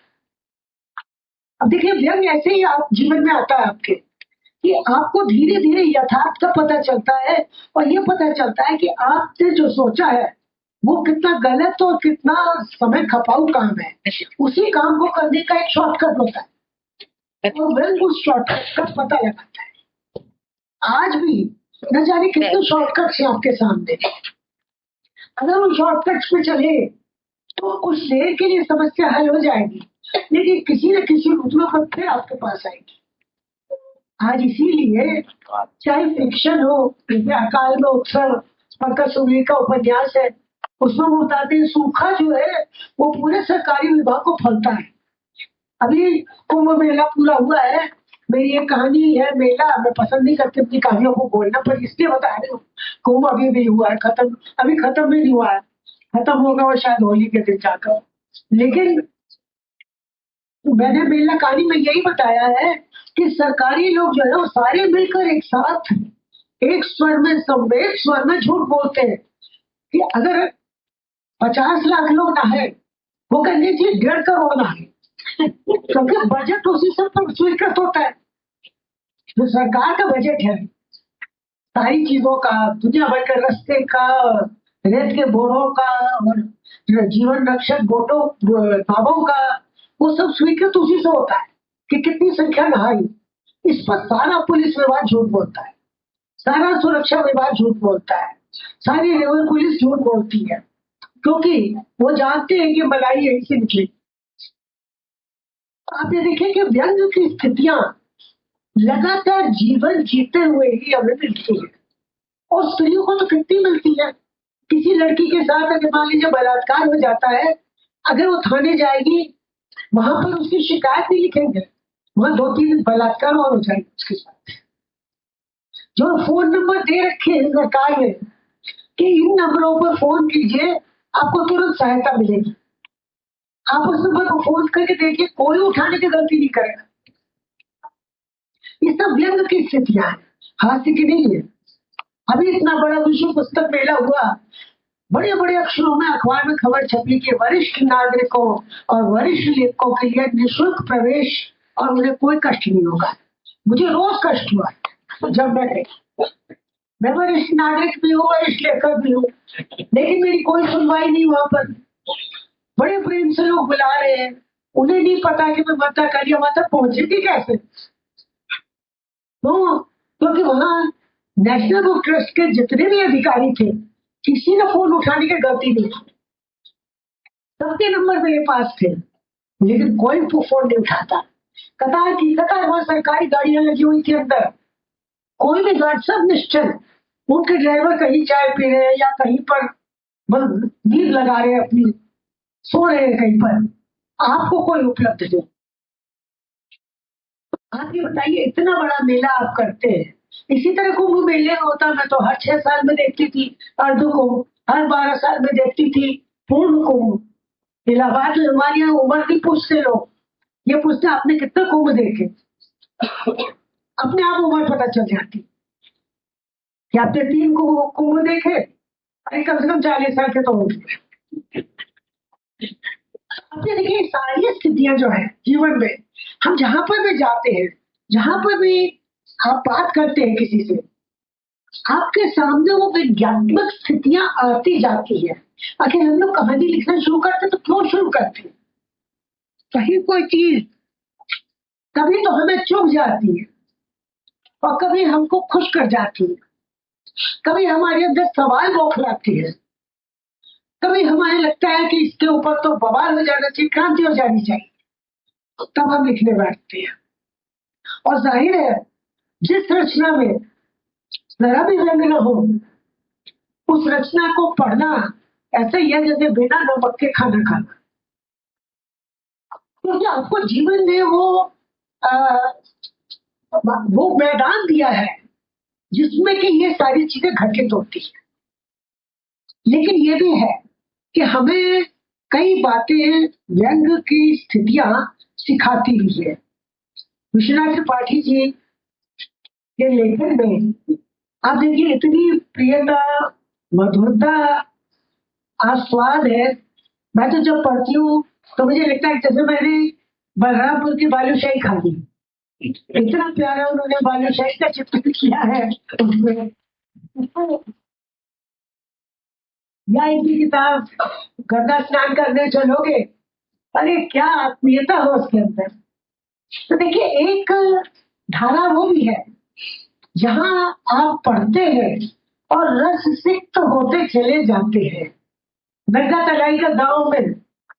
अब देखिए व्यंग ऐसे ही आप जीवन में आता है आपके कि आपको धीरे धीरे यथार्थ का पता चलता है, और ये पता चलता है कि आपने जो सोचा है वो कितना गलत और कितना समय खपाऊ काम है। उसी काम को करने का एक शॉर्टकट होता है, और व्यंग उस शॉर्टकट का पता लगाता है। आज भी न जाने कितने शॉर्टकट्स हैं आपके सामने, अगर उन शॉर्टकट्स पे चले तो कुछ देर के लिए समस्या हल हो जाएगी, लेकिन किसी न किसी रूप में फिर आपके पास आएगी। आज इसीलिए चाहे फिक्शन हो, अकाल में उत्सव पंकज सुगली का उपन्यास है, उसमें वो बताते हैं सूखा जो है वो पूरे सरकारी विभाग को फलता है। अभी कुंभ मेला पूरा हुआ है, मेरी ये कहानी है मेला, मैं पसंद नहीं करती अपनी कहानियों को बोलना, पर इसलिए बता रही हूँ। कुंभ अभी भी हुआ है, अभी खत्म भी नहीं हुआ है। खत्म होगा वो शायद होली के दिन जाकर। लेकिन मैंने मेला कहानी में यही बताया है कि सरकारी लोग जो है वो सारे मिलकर एक साथ एक स्वर में एक स्वर में झूठ बोलते हैं कि अगर 50 लाख लोग नहाए वो कहते जी 1.5 करोड़ नहाए क्योंकि बजट उसी से पर स्वीकृत होता है। जो सरकार का बजट है सारी चीजों का, दुनिया भर के रास्ते का, रेत के बोरों का और जीवन रक्षक बोटों नावों का, वो सब स्वीकृत उसी से होता है कि कितनी संख्या नहाई। इस पर सारा पुलिस विभाग झूठ बोलता है, सारा सुरक्षा विभाग झूठ बोलता है, सारी रिवर पुलिस झूठ बोलती है क्योंकि वो जानते हैं कि मलाई यहीं से निकली। आप ये देखिए कि व्यंग की स्थितियां लगातार जीवन जीते हुए ही हमें मिलती है और स्त्रियों को तो कितनी मिलती है। किसी लड़की के साथ अगर मान लीजिए बलात्कार हो जाता है, अगर वो थाने जाएगी वहां पर उसकी शिकायत नहीं लिखेंगे, वहां 2-3 बलात्कार और हो जाएंगे उसके साथ। जो फोन नंबर दे रखे हैं सरकार ने कि इन नंबरों पर फोन कीजिए आपको तुरंत सहायता मिलेगी, आप उस नंबर को फोन करके देखिए, कोई उठाने की गलती नहीं करेगा। ये सब व्यंग की स्थितियां हैं, हास्य की नहीं है। अभी इतना बड़ा विश्व पुस्तक मेला हुआ, बड़े बड़े अक्षरों में अखबार में खबर छपी कि वरिष्ठ नागरिकों और वरिष्ठ लेखकों के लिए निःशुल्क प्रवेश और उन्हें कोई कष्ट नहीं होगा। मुझे रोज कष्ट हुआ जब मैं वरिष्ठ नागरिक भी हूँ, वरिष्ठ लेखक भी हूँ, लेकिन मेरी कोई सुनवाई नहीं वहां पर। बड़े प्रेम से लोग बुला रहे हैं, उन्हें नहीं पता कि मैं माता कालिया माता पहुंचेगी कैसे। तो क्योंकि वहां नेशनल बुक ट्रस्ट के जितने भी अधिकारी थे किसी ने फोन उठाने की गलती नहीं की, सबके नंबर मेरे पास थे लेकिन कोई फोन नहीं उठाता। कतार की कतार, वहां सरकारी गाड़ियां लगी हुई थी अंदर, कोई भी गाड़ी, सब निश्चल। उनके ड्राइवर कहीं चाय पी रहे हैं या कहीं पर बस नींद लगा रहे हैं अपनी, सो रहे हैं कहीं पर, आपको कोई उपलब्ध नहीं। आप ये बताइए इतना बड़ा मेला आप करते हैं। इसी तरह कुंभ मेले में होता, मैं तो हर 6 साल में देखती थी अर्ध कुंभ, हर 12 साल में देखती थी पूर्ण कुंभ। इलाहाबाद में हमारे यहाँ उम्र नहीं पूछते लोग, ये पूछते आपने कितने कुंभ देखे। अपने आप उम्र पता चल जाती कि आपने 3 कुंभ देखे, अरे कम से कम 40 साल के तो होंगे। अब ये देखिए सारी स्थितियां जो है जीवन में, हम जहां पर भी जाते हैं, जहां पर भी आप बात करते हैं किसी से, आपके सामने वो विज्ञानात्मक स्थितियां आती जाती है। अगर हम लोग कहानी लिखना शुरू करते तो क्यों शुरू करते हैं? कहीं कोई चीज कभी तो हमें चुभ जाती है और कभी हमको खुश कर जाती है, कभी हमारे अंदर सवाल बौखलाती है, कभी हमें लगता है कि इसके ऊपर तो बवाल हो जाना चाहिए, क्रांति हो जानी चाहिए, तब हम लिखने बैठते हैं। और जाहिर है जिस रचना में जरा भी व्यंग न हो उस रचना को पढ़ना ऐसे ही है जैसे बिना नमक के खाना खाना, क्योंकि आपको जीवन में वो मैदान दिया है जिसमें कि ये सारी चीजें घटित होती है। लेकिन ये भी है कि हमें कई बातें व्यंग की स्थितियां सिखाती भी है। विश्वनाथ त्रिपाठी जी के लेखन में आप देखिए इतनी प्रियता, मधुरता, आस्वाद है। मैं तो जब पढ़ती हूँ तो मुझे लगता है जैसे मैंने बलरामपुर की बालूशाही खा ली, इतना प्यारा उन्होंने बालूशाही का चित्रण किया है उसमें। या इनकी किताब गंगा स्नान करने चलोगे, अरे क्या आत्मीयता हो उसके अंदर। तो देखिए एक धारा वो भी है जहां आप पढ़ते हैं और रस सिक्त होते चले जाते हैं। नरगा तलाई का गाँव में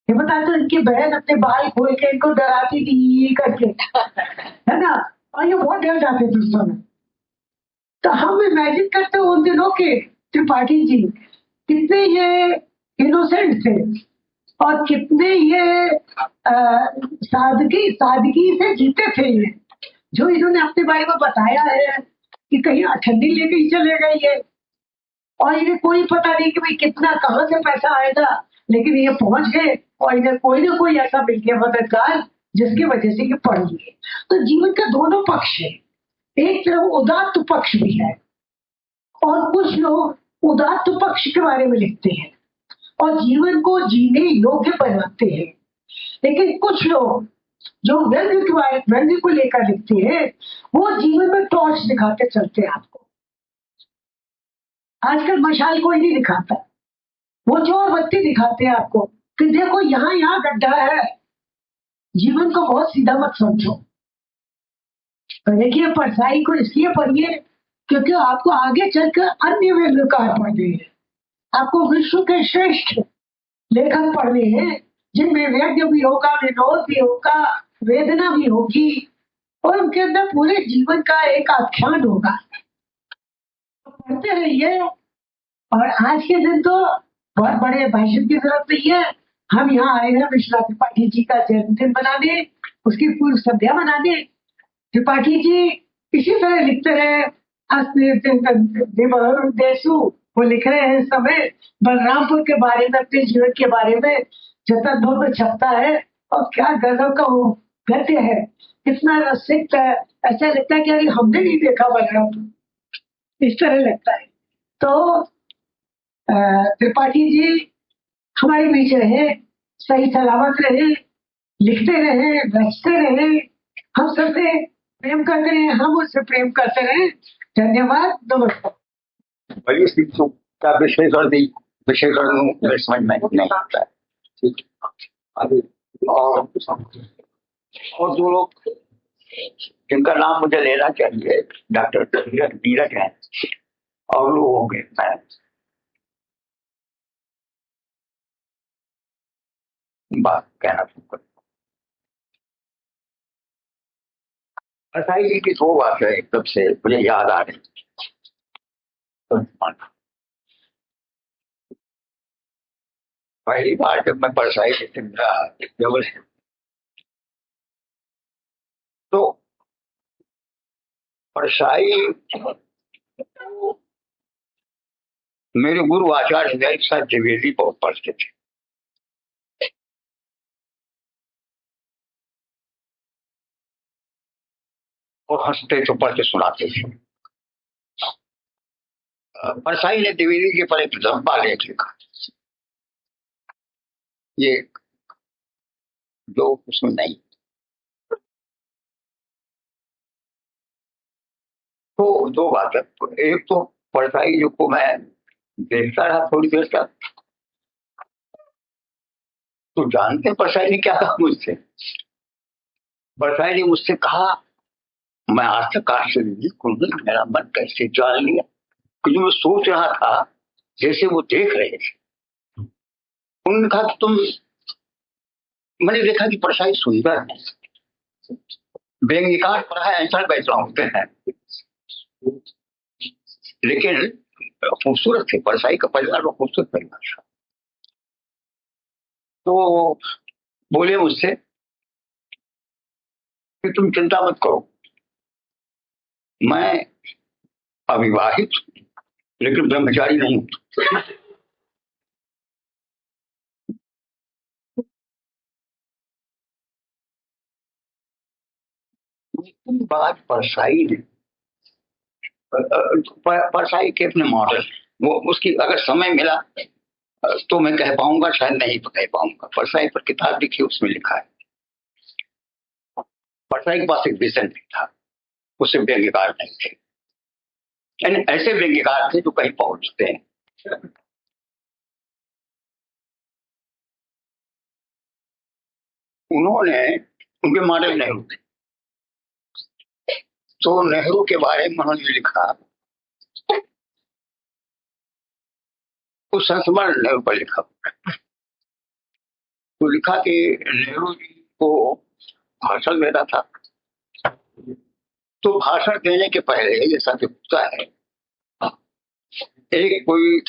ये बताते इनकी बहन अपने बाल खोल के इनको डराती थी करके, है ना, और ये बहुत डर जाते थे उस समय। तो हम इमेजिन करते उन दिनों के त्रिपाठी जी कितने ये इनोसेंट थे और कितने ये सादगी से जीते थे। ये जो इन्होंने अपने बारे में बताया है कि कहीं अठन्नी लेके ही चले गए ये, और इन्हें कोई पता नहीं कि भाई कितना कहाँ से पैसा आएगा, लेकिन ये पहुंच गए और इन्हें कोई ना कोई ऐसा मिल गया मददगार जिसकी वजह से ये पढ़ लिए। तो जीवन का दोनों पक्ष है, एक तरफ उदात्त पक्ष भी है और कुछ लोग उदात्त पक्ष के बारे में लिखते हैं और जीवन को जीने योग्य बनाते हैं, लेकिन कुछ लोग जो व्यंग्य को लेकर लिखते हैं वो जीवन में टॉर्च दिखाते चलते हैं आपको। आजकल मशाल कोई नहीं दिखाता, वो चोर बत्ती दिखाते हैं आपको कि देखो यहाँ यहाँ गड्ढा है। जीवन को बहुत सीधा मत समझो। देखिए परसाई को इसलिए पढ़िए क्योंकि आपको आगे चलकर अन्य व्यंग्यकार पढ़ने हैं, आपको विश्व के श्रेष्ठ लेखक पढ़ने हैं जिनमें व्यंग्य भी होगा, विनोद भी होगा, वेदना भी होगी और उनके अंदर पूरे जीवन का एक आख्यान होगा। पढ़ते रहिए। और आज के दिन तो बहुत बड़े भाषण की जरूरत नहीं है, हम यहाँ आए हैं विश्वनाथ त्रिपाठी जी का जन्मदिन मनाने, उसकी पूर्व संध्या मनाने। त्रिपाठी जी इसी तरह लिखते रहे, देसु वो लिख रहे हैं इस समय बलरामपुर के बारे में, अपने जीवन के बारे में जतन भर में छपता है और क्या गजब का वो गद्य है, कितना रसिक है। ऐसा लगता है कि अरे हमने नहीं देखा बलरामपुर, इस तरह लगता है। तो त्रिपाठी जी हमारे बीच रहे, सही सलामत रहे, लिखते रहे, रचते रहे, हम सबसे प्रेम करते रहे, हम उससे प्रेम करते रहे। धन्यवाद, नमस्कार। बड़ी चीजों का विशेषण मेरे समझ में नहीं आता है। ठीक है। अभी और दो लोग जिनका नाम मुझे लेना चाहिए, डॉक्टर नीरज है और लोग होंगे। मैं बात कहना शुरू कर। परसाई जी की दो बात है एकदम से मुझे याद आ रही। पहली बार जब मैं परसाई जी से मिला जबल से, तो परसाई मेरे गुरु आचार्य हृदय साथ द्विवेदी बहुत पढ़ते थे। और हंसते तो पढ़ के सुनाते थे। परसाई ने द्विवेदी के पर एक लंबा लेख लिखा, ये जो उसमें नहीं। तो दो बात है, एक तो परसाई जी को मैं देखता रहा थोड़ी देर तक, तो जानते परसाई ने क्या कहा मुझसे? परसाई ने मुझसे कहा, मैं आज तक आश्चर्य कुंडल मेरा मन कैसे जान लिया, क्योंकि मैं सोच रहा था जैसे वो देख रहे थे। उन्होंने कहा कि तुम, मैंने देखा कि परसाई सुंदर है, व्यंग्यकार पढ़ा है ऐसा बैठा होते हैं, लेकिन खूबसूरत थे। परसाई का परिवार वो खूबसूरत परिवार था। तो बोले मुझसे कि तुम चिंता मत करो, मैं अविवाहित लेकिन ब्रह्मचारी नहीं हूं। बात परसाई ने, परसाई के अपने मॉडल, वो उसकी अगर समय मिला तो मैं कह पाऊंगा, शायद नहीं कह पाऊंगा। परसाई पर किताब लिखी, उसमें लिखा है परसाई के पास एक विजन भी था, उससे व्यंग्यकार नहीं थे, यानी ऐसे व्यंग्यकार थे जो कहीं पहुंचते हैं। उन्होंने, उनके मॉडल नेहरू थे, तो नेहरू के बारे में उन्होंने लिखा, उस संस्मरण नेहरू पर लिखा, तो लिखा कि नेहरू जी को भाषण देना था, तो भाषण देने के पहले जैसा कि होता है, एक कोई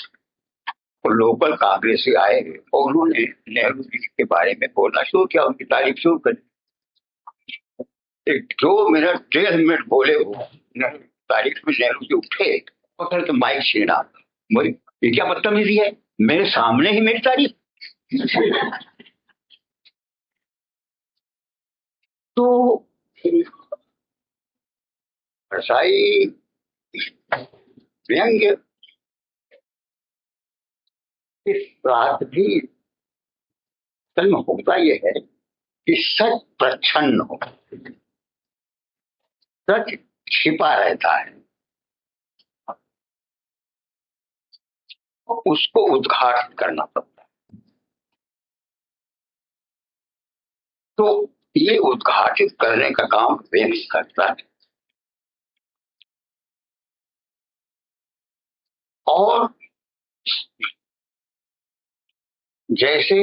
लोकल कांग्रेस से आए और उन्होंने नेहरू जी के बारे में बोलना शुरू किया, उनकी तारीफ शुरू कर। एक 2 मिनट 1.5 मिनट बोले वो तारीफ में, नेहरू जी उठे और तो माइक छीना बोले ये क्या बदतमीजी है, मेरे सामने ही मेरी तारीफ। तो रसाई व्यंग्य इस बात भी फिल्म होता यह है कि सच प्रच्छन्न हो, सच छिपा रहता है, उसको उद्घाटित करना पड़ता है। तो ये उद्घाटित करने का काम व्यंग्य करता है। और जैसे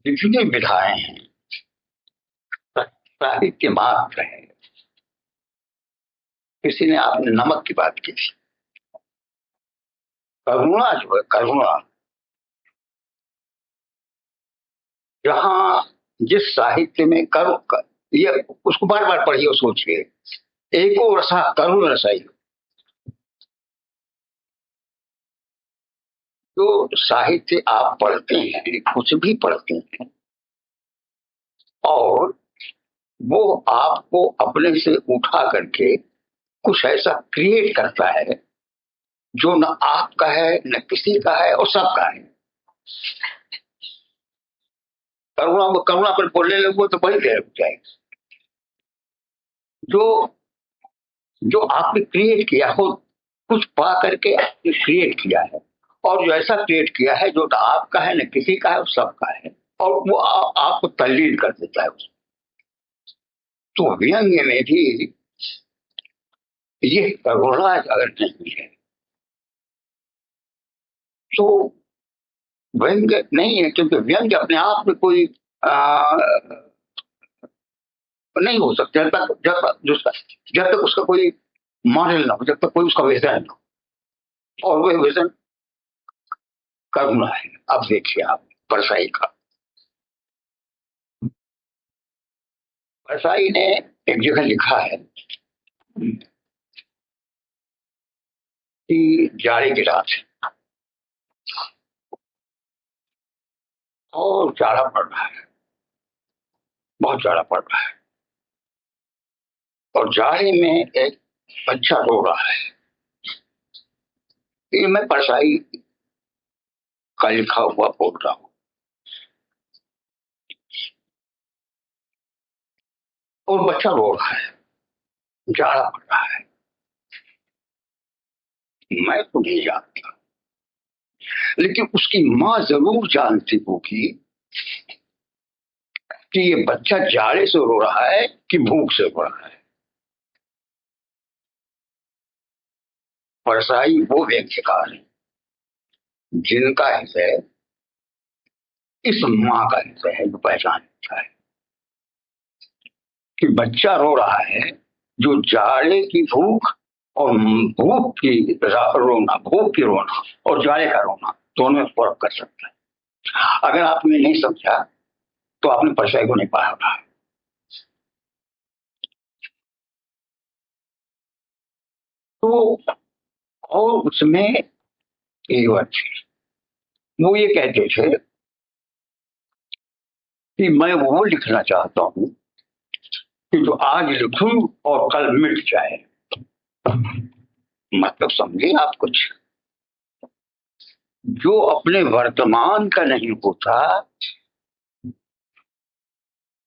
जितनी विधाएं हैं साहित्य मात्र है। किसी ने आपने नमक की बात की थी, करुणा जो है, करुणा जहां जिस साहित्य में ये उसको बार बार पढ़िए और सोचिए, एको रसा करुण रसाई। जो साहित्य आप पढ़ते हैं, कुछ भी पढ़ते हैं, और वो आपको अपने से उठा करके कुछ ऐसा क्रिएट करता है जो न आपका है न किसी का है और सबका है। करुणा पर बोलने लगो तो बड़ी देर हो जाएगी। जो आपने क्रिएट किया हो, कुछ पा करके आपने क्रिएट किया है, और जो ऐसा क्रिएट किया है जो न आपका है न किसी का है और सबका है, और वो आपको तल्लीन कर देता है। तो व्यंग्य में भी ये करुणा अगर नहीं है तो व्यंग्य नहीं है, क्योंकि व्यंग्य अपने आप में कोई नहीं हो सकता जब तक उसका कोई मॉडल ना हो, जब तक कोई उसका विजन ना हो, और वह विजन करुणा है। अब देखिए आप परसाई का, परसाई ने एक जगह लिखा है कि जाड़े की रात है और जाड़ा पड़ रहा है, बहुत जाड़ा पड़ रहा है, और जाड़े में एक बच्चा रो रहा है। ये मैं परसाई का लिखा हुआ बोल रहा हूं, और बच्चा रो रहा है, जाड़ा पड़ रहा है। मैं तो नहीं जानता, लेकिन उसकी मां जरूर जानती होगी कि ये बच्चा जाड़े से रो रहा है कि भूख से रो रहा है। परसाई वो व्याख्याकार है जिनका हृदय इस मां का हृदय है, जो पहचानता है कि बच्चा रो रहा है, जो जाड़े की भूख और भूख की रोना, भूख की रोना और जाड़े का रोना दोनों में फर्क कर सकता है। अगर आपने नहीं समझा तो आपने परसाई को नहीं पढ़ा था। तो और उसमें एक बात थी, वो ये कहते थे कि मैं वो लिखना चाहता हूं कि जो आज लिखूं और कल मिट जाए। मतलब समझे आप कुछ, जो अपने वर्तमान का नहीं होता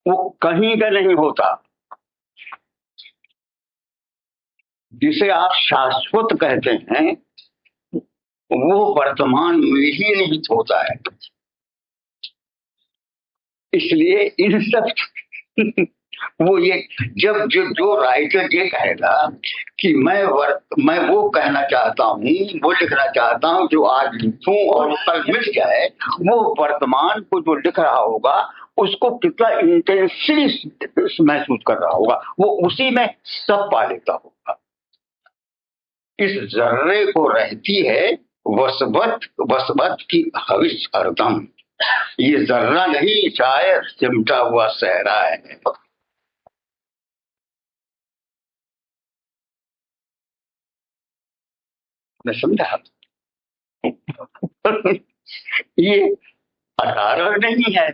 वो कहीं का नहीं होता, जिसे आप शाश्वत कहते हैं वो वर्तमान में ही नहीं होता है। इसलिए इन सब वो ये जब जो राइटर ये कहेगा कि मैं वो कहना चाहता हूँ, वो लिखना चाहता हूँ जो आज लिखूं और कल मिट जाए, वो वर्तमान को जो लिख रहा होगा उसको कितना इंटेंसली महसूस कर रहा होगा, वो उसी में सब पा लेता होगा। इस जर्रे को रहती है वसवत की हविष हरदम, ये जर्रा नहीं शायद सिमटा हुआ सहरा है। मैं समझा। ये 18 नहीं है,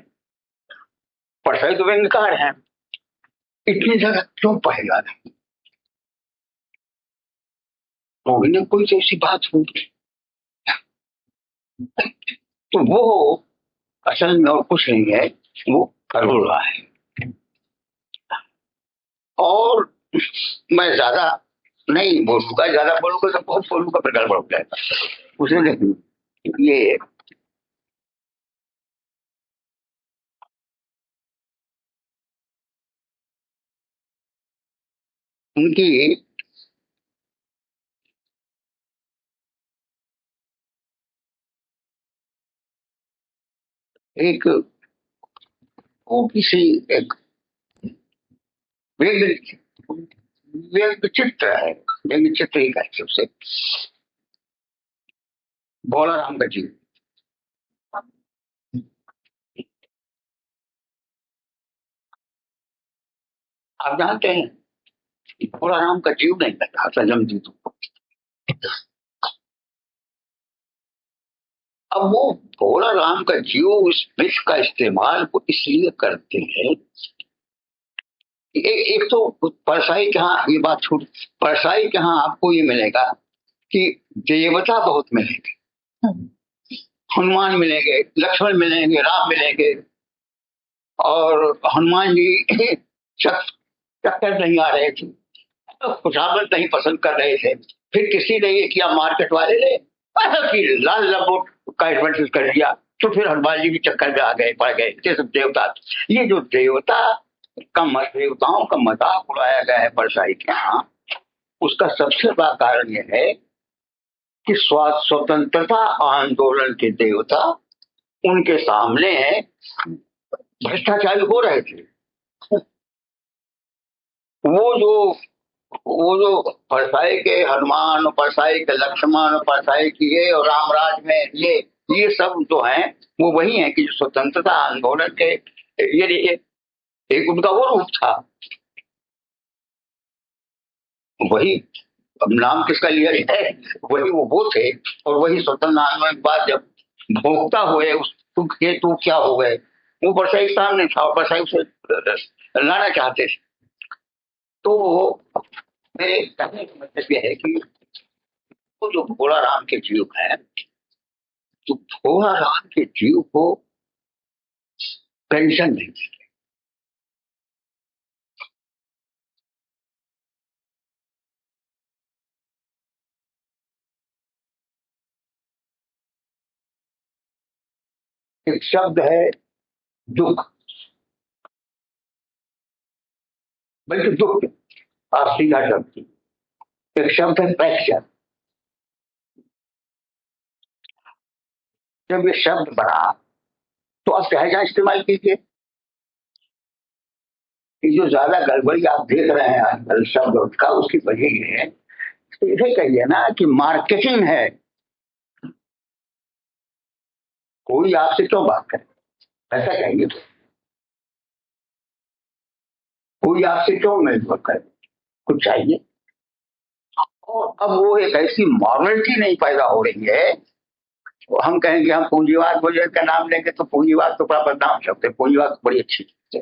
परसाई तो व्यंग्यकार है, इतनी जगह क्यों पढ़ेगा नहीं? कोई ना कोई तो ऐसी बात होगी। तो वो असल में और कुछ नहीं है, वो करोड़ रहा है। और मैं ज्यादा नहीं बोलूंगा, ज्यादा बोलूंगा तो बहुत बोलूंगा, फिर गड़बड़ हो जाएगा। उसे देखिए, ये उनकी एक वो किसी एक व्यंग्य व्यंग्य चित्र है, व्यंग्य चित्र ही कहते उसे, भोला राम का जीव। आप जानते हैं भोला राम का जीव नहीं लगा था जमदूत को। अब वो भोला राम का जीव स्मृत का इस्तेमाल वो इसलिए करते हैं, एक तो परसाई के यहाँ ये बात छूट, परसाई के यहाँ आपको ये मिलेगा कि देवता बहुत मिलेंगे, हनुमान मिलेंगे, लक्ष्मण मिलेंगे, राम मिलेंगे, और हनुमान जी चक्कर नहीं आ रहे थे, खुशामद नहीं पसंद कर रहे थे, फिर किसी ने ये किया, मार्केट वाले ने कि लाल लंगोट का एडवर्टाइज कर दिया, तो फिर हनुमान जी भी चक्कर में आ गए, पड़ गए। ये सब देवता, ये जो देवताओं का मजाक उड़ाया गया है परसाई के यहाँ, उसका सबसे बड़ा कारण यह है कि स्वतंत्रता आंदोलन के देवता उनके सामने भ्रष्टाचारी हो रहे थे। वो जो परसाई के हनुमान और परसाई के लक्ष्मण और परसाई की ये और रामराज में ये सब जो हैं वो वही हैं कि जो स्वतंत्रता आंदोलन के ये एक उनका वो रूप था, वही, अब नाम किसका लिया है, वही वो थे। और वही स्वतंत्र आंदोलन के बाद जब भोक्ता हुए उस सुख के तो क्या हो गए, वो परसाई सामने था और परसाई उसे लाना चाहते थे। तो मेरे कहने का मतलब यह है कि वो जो भोला राम के जीव है, तो भोला राम के जीव को पेंशन नहीं दी। एक शब्द है दुख, बल्कि दुख आप सीधा शब्द, एक शब्द है फ्रैक्चर। जब ये शब्द बना तो आप चाहे जहां इस्तेमाल कीजिए, जो ज्यादा गड़बड़ी आप देख रहे हैं आजकल शब्द का, उसकी वजह ये है, इसे कहिए ना कि मार्केटिंग है। कोई आपसे क्यों बात करे, ऐसा कहिए, कोई आपसे क्यों मिलजुल करे, कुछ चाहिए। और अब वो एक ऐसी मॉरलिटी नहीं पैदा हो रही है, तो हम कहेंगे हम पूंजीवाद वजह का नाम लेंगे, तो पूंजीवाद तो बड़ा बदनाम शब्द है, पूंजीवाद तो बड़ी अच्छी चीज है।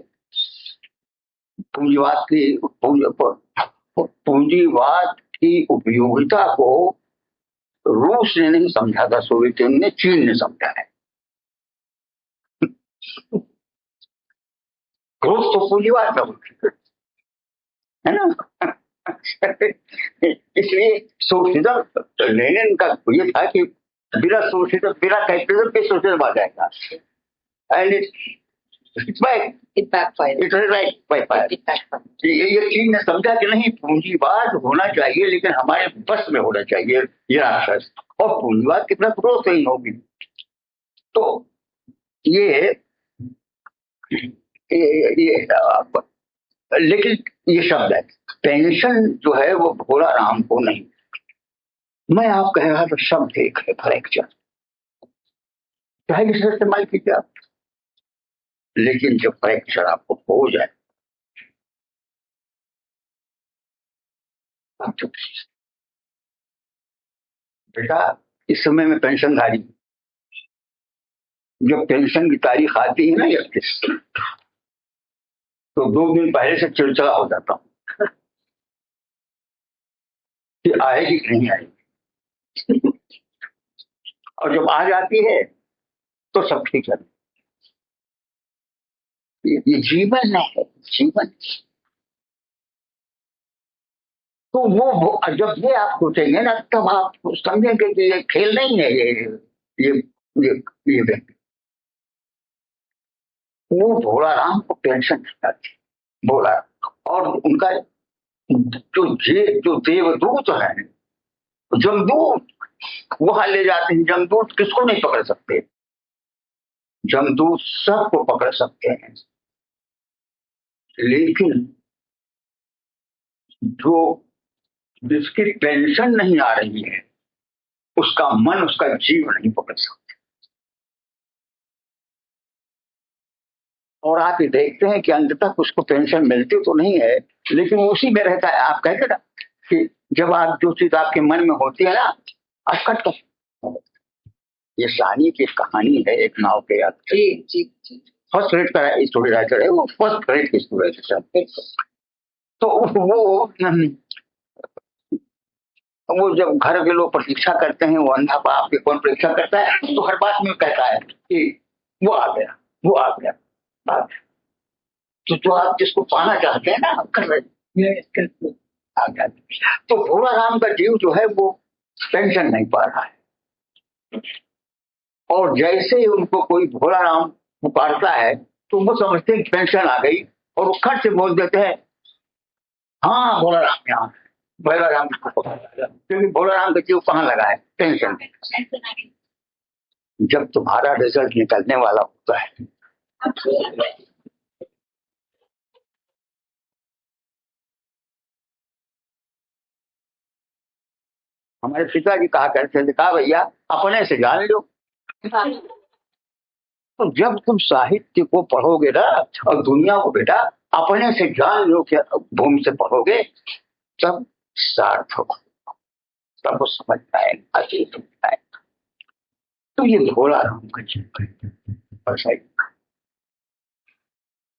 पूंजीवाद की उपयोगिता को रूस ने नहीं समझा था, सोवियत यूनियन ने, चीन ने समझा है। ग्रोथ तो पूंजीवाद का है ना। इसलिए सोशलिज्म, लेनिन का ये था कि बिना सोशलिज्म, बिना कैपिटलिज्म के सोशलिज्म आ जाएगा, एंड ये चीन ने समझा कि नहीं, पूंजीवाद होना चाहिए लेकिन हमारे बस में होना चाहिए ये राक्षस, और पूंजीवाद कितना ग्रोथ नहीं होगी। तो ये लेकिन ये शब्द है पेंशन जो है वो भोला राम को नहीं, मैं आप कह रहा था शब्द एक है फ्रैक्चर, चाहे जिससे इस्तेमाल कीजिए आप, लेकिन जब फ्रैक्चर आपको हो जाए बेटा इस समय में पेंशनधारी, जब पेंशन की तारीख आती है ना 31, तो 2 दिन पहले से चिड़चिड़ा हो जाता हूँ कि आएगी कि नहीं आएगी। और जब आ जाती है तो सब ठीक है। ये जीवन है, जीवन। तो वो जब ये आप सोचेंगे ना, तब आप समझेंगे कि ये खेल नहीं है, ये ये ये व्यक्ति। वो भोला राम को पेंशन आती, भोला, और उनका जो देवदूत है, जमदूत, वहां ले जाते हैं। जमदूत किसको नहीं पकड़ सकते? जमदूत सबको पकड़ सकते हैं, लेकिन जो जिसकी पेंशन नहीं आ रही है, उसका मन, उसका जीव नहीं पकड़ सकते। और आप ये देखते हैं कि अंत तक उसको पेंशन मिलती तो नहीं है, लेकिन उसी में रहता है। आप कहते ना कि जब आप जो चीज आपके मन में होती है ना, अटकट कर। ये शानी की कहानी है एक नाव के यात्री। फर्स्ट रेट का स्टोरी राइटर है वो, फर्स्ट रेट की स्टोरी राइटर। तो वो जब घर के लोग प्रतीक्षा करते हैं, वो अंधा बाप के कौन परीक्षा करता है, तो हर बात में कहता है कि वो आ गया, वो आ गया। तो जो आप जिसको पाना चाहते हैं ना, कर रहे आ गया। तो भोला राम का जीव जो है वो पेंशन नहीं पा रहा है, और जैसे ही उनको कोई भोला राम पुकारता है तो वो समझते हैं पेंशन आ गई, और वो खट से बोल देते हैं हाँ भोला राम यहाँ। भोला राम को पकड़ा, क्योंकि भोला राम का जीव कहाँ लगा है? पेंशन में। जब तुम्हारा रिजल्ट निकलने वाला होता है, हमारे पिताजी कहा करते थे, कहा भैया अपने से जान लो। तो जब तुम साहित्य को पढ़ोगे ना, और दुनिया को बेटा अपने से जान लो, क्या भूमि से पढ़ोगे, तब सार्थक, तब वो समझ पाएगा, अतीत होता है। तो ये भोला राम का जीवन,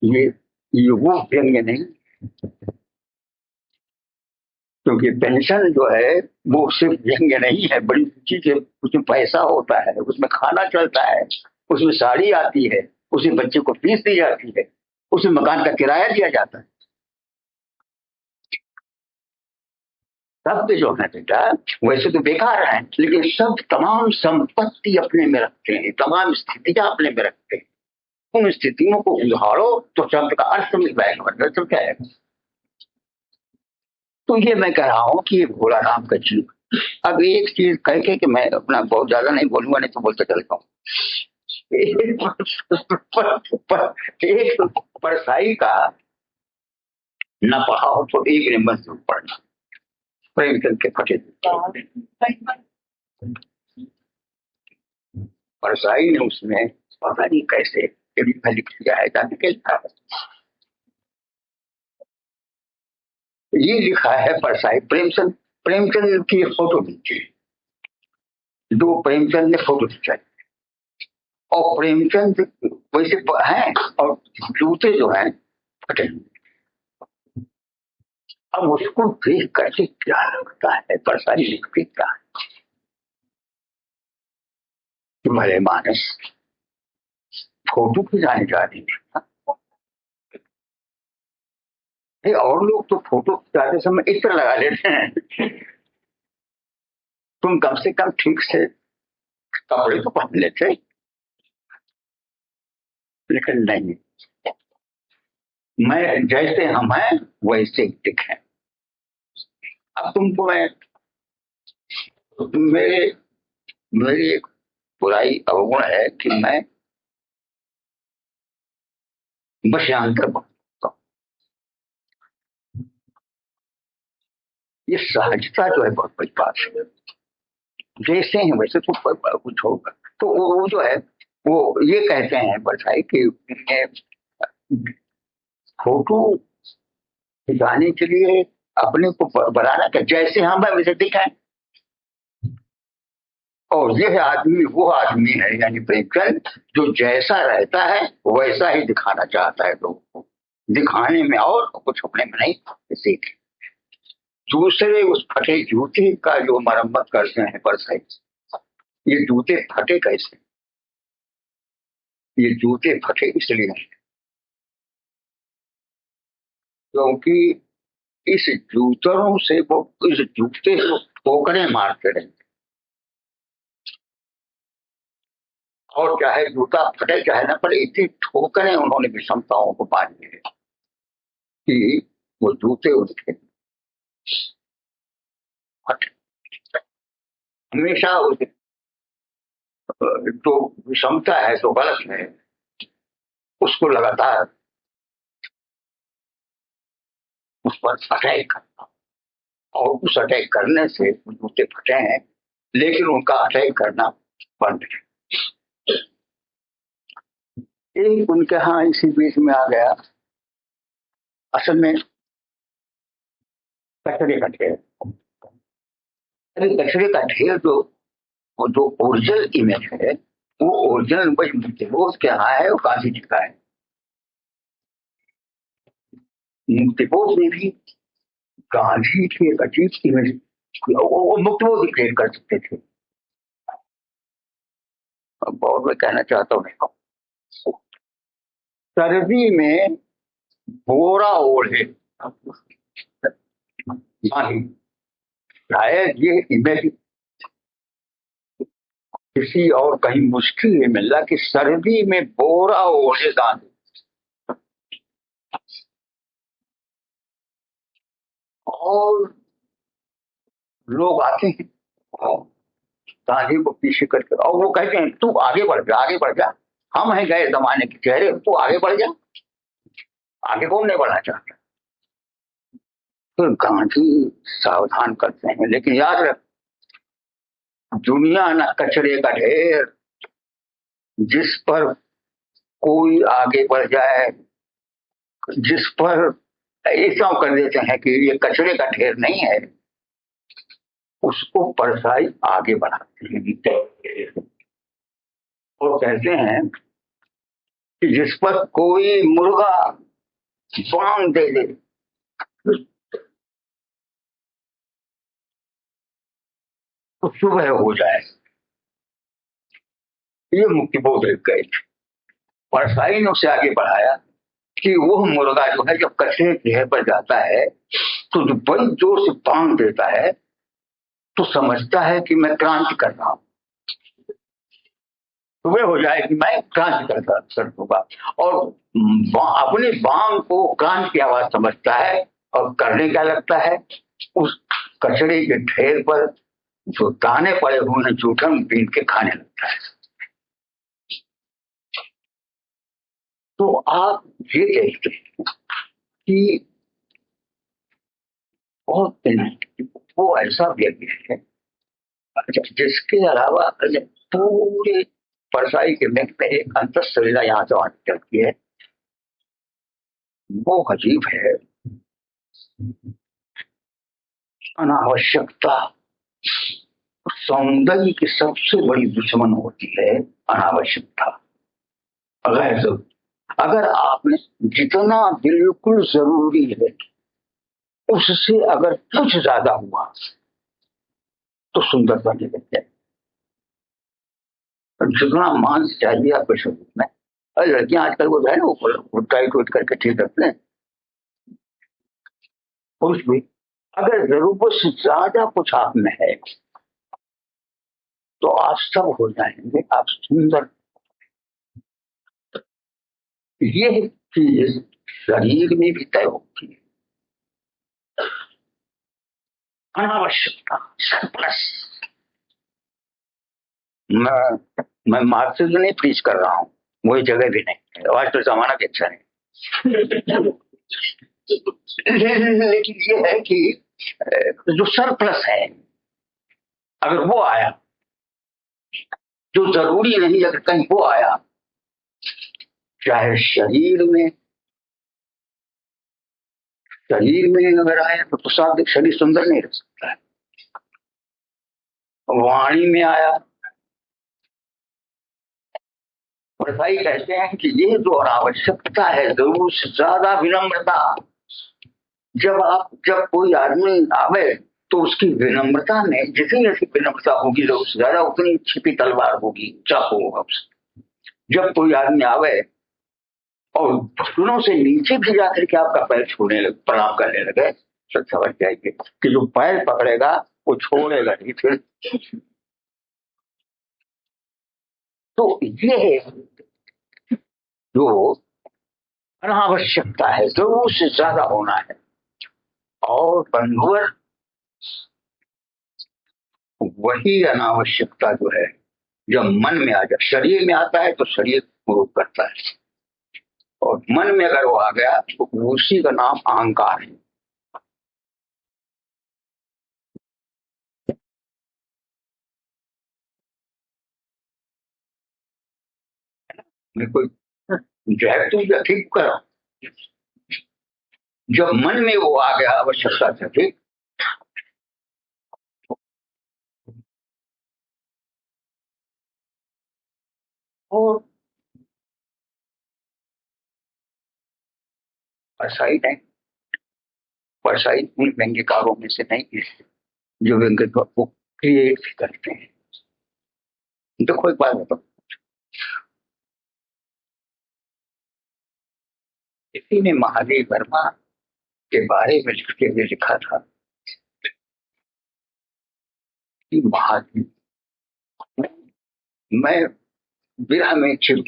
ये वो व्यंग्य नहीं, क्योंकि पेंशन जो है वो सिर्फ व्यंग्य नहीं है, बड़ी चीज है। उसमें पैसा होता है, उसमें खाना चलता है, उसमें साड़ी आती है, उसे बच्चे को फीस दी जाती है, उसे मकान का किराया दिया जाता है। सब जो है बेटा वैसे तो बेकार है, लेकिन सब तमाम संपत्ति अपने में रखते हैं, तमाम स्थितियां अपने में रखते हैं। उन स्थितियों को उधारो तो शब्द का अर्थ मिल जाएगा, मतलब तो क्या है। तो ये मैं कह रहा हूं कि ये भोला राम का जीव। अब एक चीज कह के कि मैं अपना बहुत ज्यादा नहीं बोलूंगा, नहीं तो बोलते चलता हूँ। एक परसाई का न पढ़ा हो तो एक नंबर से पढ़ना, प्रेमचंद के फटे। परसाई ने उसमें पता नहीं कैसे लिख दिया है, जाने के ये लिखा है परसाई। प्रेमचंद की फोटो खींची, दो प्रेमचंद ने फोटो खिंचाई, और प्रेमचंद वैसे हैं और जूते जो हैं फटे। अब उसको देख करके क्या लगता है, परसाई लिखती क्या है, भले मानस फोटो खिंचाने जा रही थी। और लोग तो फोटो खिंचाते समय इतना लगा लेते हैं, तुम कम से कम ठीक से कपड़े तो पहन लेते, लेकिन नहीं, मैं जैसे हम हैं वैसे दिखें। अब तुमको मैं मेरी एक बुराई अवगुण है कि मैं बशयांतर बनता हूं। ये सहजता जो है बहुत बड़ी बात है, जैसे हैं वैसे तो कुछ होगा। तो वो जो है वो ये कहते हैं बरसाई कि फोटो खिंचाने के लिए अपने को बनाना क्या, जैसे हम है वैसे दिखाएं। और यह आदमी वो आदमी है यानी प्रेमचंद जो जैसा रहता है वैसा ही दिखाना चाहता है लोगों को, दिखाने में और कुछ अपने में नहीं सीख। दूसरे उस फटे जूते का जो मरम्मत करते हैं परसाई, ये जूते फटे कैसे? ये जूते फटे इसलिए हैं क्योंकि इस जूतों से वो इस जूते को ठोकरें मारते रहे, और चाहे जूता फटे चाहे न फटे इतनी ठोकरें उन्होंने विषमताओं को मारी है कि वो जूते उनके फटे। हमेशा उस जो विषमता है जो गलत है उसको लगातार उस पर अटैक करना, और उस अटैक करने से जूते फटे हैं, लेकिन उनका अटैक करना बंद है। एक उनके यहाँ इसी बीच में आ गया, असल में कचरे का ढेर। अरे कचरे का ढेर जो ओरिजिनल इमेज है वो ओरिजिनल मुक्तिबोध के यहाँ है और गांधी जी का है। मुक्तिबोध में भी गांधी की एक अजीब इमेज वो मुक्तिबोध क्रिएट कर सकते थे। अब और मैं कहना चाहता हूँ, सर्दी में बोरा ओढ़े शायद ये इमेज किसी और कहीं मुश्किल ही मिल रहा कि सर्दी में बोरा ओढ़े गांधी, और लोग आते हैं और गांधी को पीछे करके और वो कहते हैं तू आगे बढ़ जा, आगे बढ़ जा, हम हैं गए जमाने के चेहरे, तू आगे बढ़ जा। आगे कौन नहीं बढ़ना चाहता? तो गांधी सावधान करते हैं, लेकिन याद रख दुनिया न कचरे का ढेर जिस पर कोई आगे बढ़ जाए, जिस पर ऐसा कर देते हैं कि ये कचरे का ढेर नहीं है, उसको परसाई आगे बढ़ाते हैं और कहते हैं कि जिस पर कोई मुर्गा बांग दे दे तो सुबह हो जाए। ये मुक्तिबोध गए परसाई ने उसे आगे बढ़ाया कि वो मुर्गा जो है जब कचरे ढेर पर जाता है तो जो बड़ी जोर से बांग देता है तो समझता है कि मैं क्रांति कर रहा हूं, सुबह हो जाए कि मैं क्रांति कर दूंगा, और अपने बांग को क्रांति की आवाज समझता है और करने क्या लगता है, उस कचरे के ढेर पर जो दाने पड़े हुए हैं जूठन बीन के खाने लगता है। तो आप ये देखते हैं कि बहुत वो ऐसा व्यक्ति है जिसके अलावा पूरे परसाई के में एक अंतःसलीला यहाँ से निकलती है, वो अजीब है। अनावश्यकता सौंदर्य की सबसे बड़ी दुश्मन होती है, अनावश्यकता। अगर आपने जितना बिल्कुल जरूरी है उससे अगर कुछ ज्यादा हुआ तो सुंदरता नहीं लगती। जितना मांस चाहिए आपके शरीर में, लड़कियां आजकल वो है ना वो टाइट वेट करके ठीक रखते हैं, पुरुष भी अगर जरूरत से ज्यादा कुछ आप में है तो आप सब हो जाएंगे, आप सुंदर। ये चीज शरीर में भी तय होती है। अनावश्यकता सरप्लस। मैं मार्क्सिज्म नहीं प्रीच कर रहा हूं, वही जगह भी नहीं, आज तो जमाना भी अच्छा नहीं लेकिन ये है कि जो सरप्लस है अगर वो आया, जो जरूरी नहीं अगर कहीं वो आया, चाहे शरीर में अगर आया तो शरीर सुंदर नहीं रह सकता है। वाणी में आया परसाई कहते हैं कि ये जो अनावश्यकता है, जरूर से ज्यादा विनम्रता। जब कोई आदमी आवे तो उसकी विनम्रता में जितनी ऐसी विनम्रता होगी, जरूर से ज्यादा उतनी छिपी तलवार होगी, चाकू होगा उससे। जब कोई आदमी आवे और घुटनों से नीचे भी जाकर के आपका पैर छूने लगे, प्रणाम करने लगे, तो समझ जाइए कि जो पैर पकड़ेगा वो छोड़ेगा नहीं फिर। तो ये जो अनावश्यकता है, जरूर से ज्यादा होना है। और बंधुवर, वही अनावश्यकता जो है जब मन में आ जाए, शरीर में आता है तो शरीर विरोध करता है, और मन में अगर वो आ गया तो उसी का नाम अहंकार है। कोई जो है तुम ठीक करो, जब मन में वो आ गया आवश्यकता से, ठीक। और परसाई नहीं, परसाई उन व्यंग्यकारों में से नहीं है जो व्यंग्य को क्रिएट करते हैं। देखो एक बात बताओ, किसी ने महादेव वर्मा के बारे में लिखते हुए लिखा था कि महादेव, मैं विरह में चिर,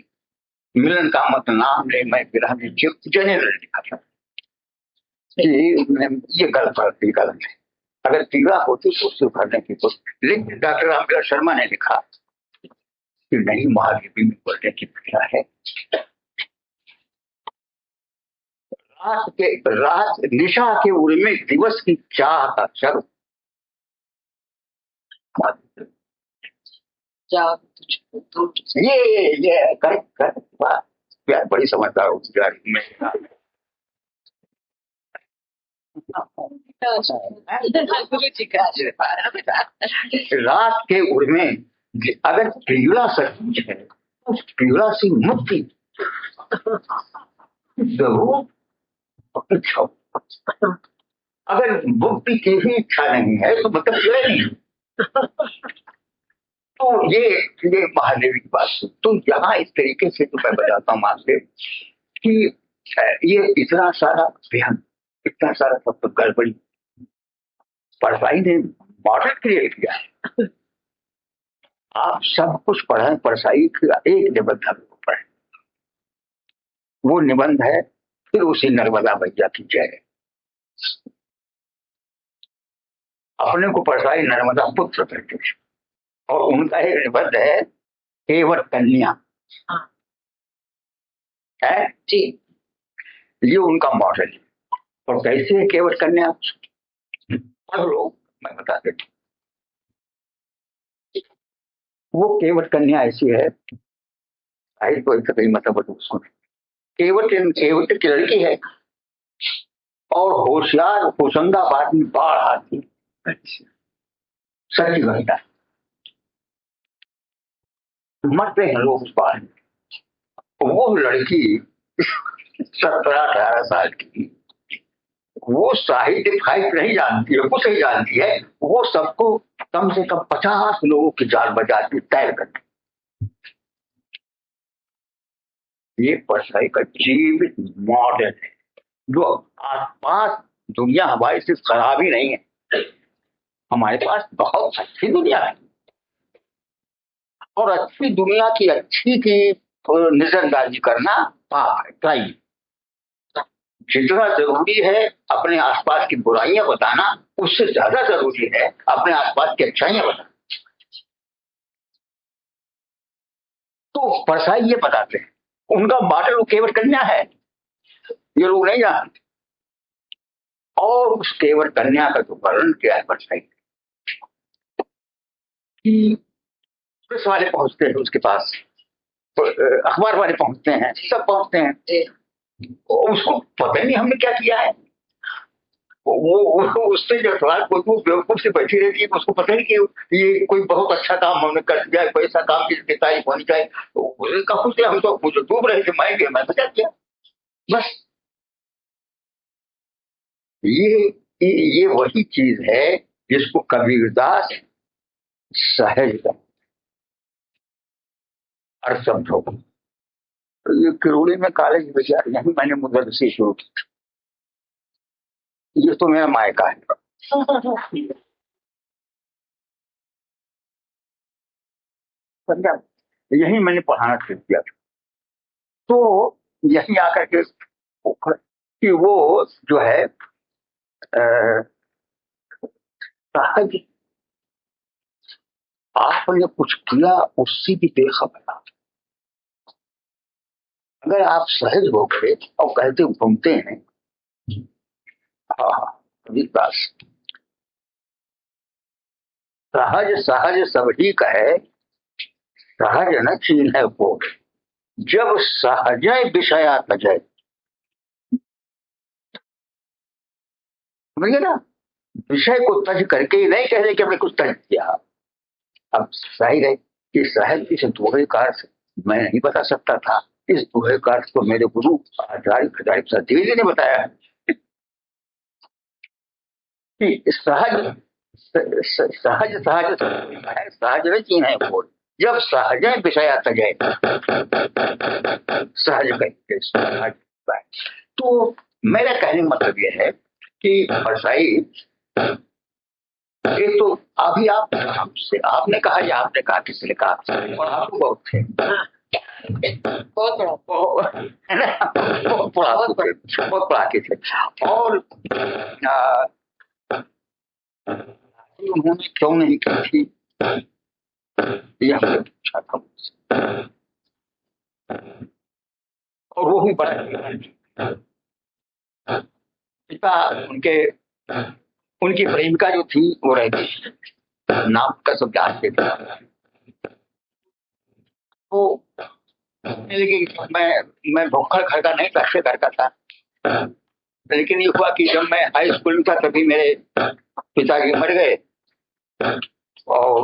मिलन का मत नाम ले, मैं विरह में चिर, जनरल लिखा था कि ये गलत है। अगर पीड़ा होती तो उससे उभरने की कोशिश, लेकिन डॉक्टर रामविलास शर्मा ने लिखा कि नहीं, महादेवी में उभरने की पीड़ा है। रात निशा के उर्मे दिवस की चाह का शर्म, ये करेक्ट बात, बड़ी समझदार होती जा रही में। रात के उर्मे, अगर पीड़ा सच है, उस पीड़ा से मुक्ति जरूर इच्छा। अगर मुक्ति की ही इच्छा नहीं है तो मतलब ये नहीं। तो ये महादेवी की बात। तो यहाँ इस तरीके से तो मैं बताता हूँ आपसे कि ये इतना सारा व्यंग, इतना सारा सब तो गड़बड़ी परसाई ने मॉडल क्रिएट किया है। आप सब कुछ पढ़ें, परसाई का एक निबंध पढ़ें, वो निबंध है फिर उसी नर्मदा मैया की जय। अपने को परसाई नर्मदा पुत्र कहते हैं, और उनका एक निबंध है केवट कन्या है जी, ये उनका मॉडल है। और कैसे है केवट कन्या, पढ़ लो, मैं बता देता हूँ। वो केवट कन्या ऐसी है, आई तो ऐसा कहीं मतलब उसको, केवट की लड़की है और होशियार होशंगाबाद में बाढ़ आती, सच्ची घटना, मरते हैं लोग उस बाढ़ में। वो लड़की 17-18 साल की, वो साहित्य फाइट नहीं जानती है, कुछ नहीं जानती है, वो सबको कम से कम 50 लोगों की जान बजाती तैर करती। ये परसाई का जीवित मॉडल है, जो आसपास दुनिया हमारे से खराब ही नहीं है, हमारे पास बहुत अच्छी दुनिया है। और अच्छी दुनिया की अच्छी की नजरअंदाजी करना पाप है, क्राइम। जितना जरूरी है अपने आसपास की बुराइयां बताना, उससे ज्यादा जरूरी है अपने आसपास की अच्छाइयां बताना। तो परसाई ये बताते हैं, उनका मॉडल वो केवट कन्या है, ये लोग नहीं जानते। और उस केवट कन्या का जो वर्णन किया है परसाई, पुलिस वाले पहुंचते हैं उसके पास, अखबार वाले पहुंचते हैं, सब पहुंचते हैं, उसको पता नहीं हमने क्या किया है। वो उससे जो सवाल कोई वो बेवकूफ से बैठी रहती है, उसको पता नहीं कि ये कोई बहुत अच्छा काम हमने कर दिया, कोई ऐसा काम जिसकी तारीफ होनी चाहिए। कुछ हम तो मुझे डूब रहे थे, मैं बचा दिया बस। ये वही चीज है जिसको कबीरदास सहज और समझो। ये किरोड़ी में कॉलेज में यही मैंने मुदरसी शुरू की। ये तो मेरा मायका है। समझा? यही मैंने पढ़ाना शुरू किया था। तो यही आकर के कि वो जो है सहज आपने कुछ किया उससे भी बेखबर। अगर आप सहज हो गए और कहते घूमते हैं, बात सहज सहज सभी कहे, सहज न चीन है वो, जब सहज विषया तजय। समझिए ना, विषय को तज करके ही नहीं कह रहे कि हमने कुछ तज किया। अब जाहिर है कि सहज इस दोहे का अर्थ मैं नहीं बता सकता था। इस दोहे का अर्थ तो मेरे गुरु आचार्य प्रसाद द्विवेदी ने बताया है कि सहज सहज सहज सहज में चीन है वो, जब सहज विषया तजय। सहज तो मेरा कहने का मतलब यह है कि परसाई, एक तो अभी आप हमसे आपने कहा या आपने कहा किसी ने कहा, और आपको बहुत थे बहुत पढ़ाते थे। और उन्होंने क्यों नहीं की थी यह हमने पूछा था मुझसे, और वो भी बड़ा पिता उनकी प्रेमिका जो थी वो रहती, नाम का सब जानते थे। तो लेकिन मैं भूखा घर का नहीं, कच्चे घर का था। लेकिन ये हुआ कि जब मैं हाई स्कूल में था तभी मेरे पिताजी मर गए, और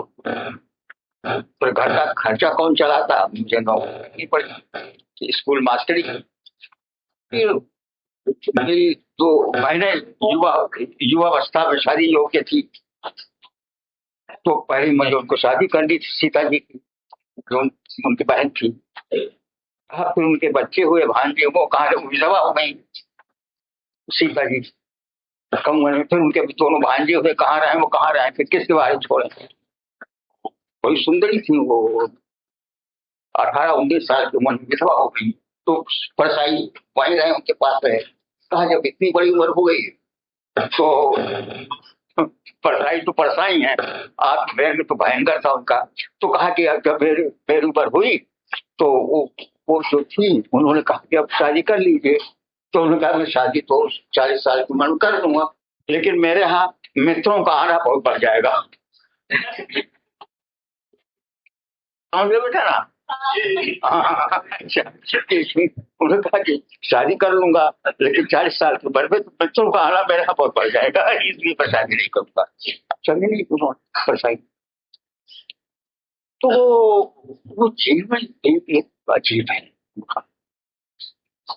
फिर घर का खर्चा कौन चलाता, मुझे नौकरी पड़ी, स्कूल मास्टरी। फिर मेरी 2 महीने युवावस्था में शादी योग्य थी, तो पहले मुझे उनको शादी कर दी थी, सीता जी की जो उनकी बहन थी। फिर उनके बच्चे हुए, भांजे, वो कहाँ विधवा हो गई सीता जी कम उम्र में। फिर उनके दोनों भांजे हुए, कहाँ रहे वो, कहाँ रहे, फिर किसके बारे छोड़े। कोई सुंदरी थी वो, 18-19 साल की उम्र में विधवा हो गई। तो परसाई वहीं रहे, उनके पास रहे। कहा जब इतनी बड़ी उम्र हो गई तो परसाई तो परसाई है, आप मेरे तो भयंकर था उनका। तो कहा कि जब मेरी उम्र हुई तो वो जो थी उन्होंने कहा कि अब शादी कर लीजिए। तो उन्होंने कहा मैं शादी तो 40 साल की उम्र कर दूंगा, लेकिन मेरे यहाँ मित्रों का आना बहुत बढ़ जाएगा। समझ बेटा ना? उन्होंने कहा कि शादी कर लूंगा, लेकिन 40 साल की उम्र में तो बच्चों का आना मेरे यहाँ बहुत बढ़ जाएगा, इसलिए मैं शादी नहीं करूंगा। चलिए नहीं परसाई। तो वो जीवन एक अजीब है,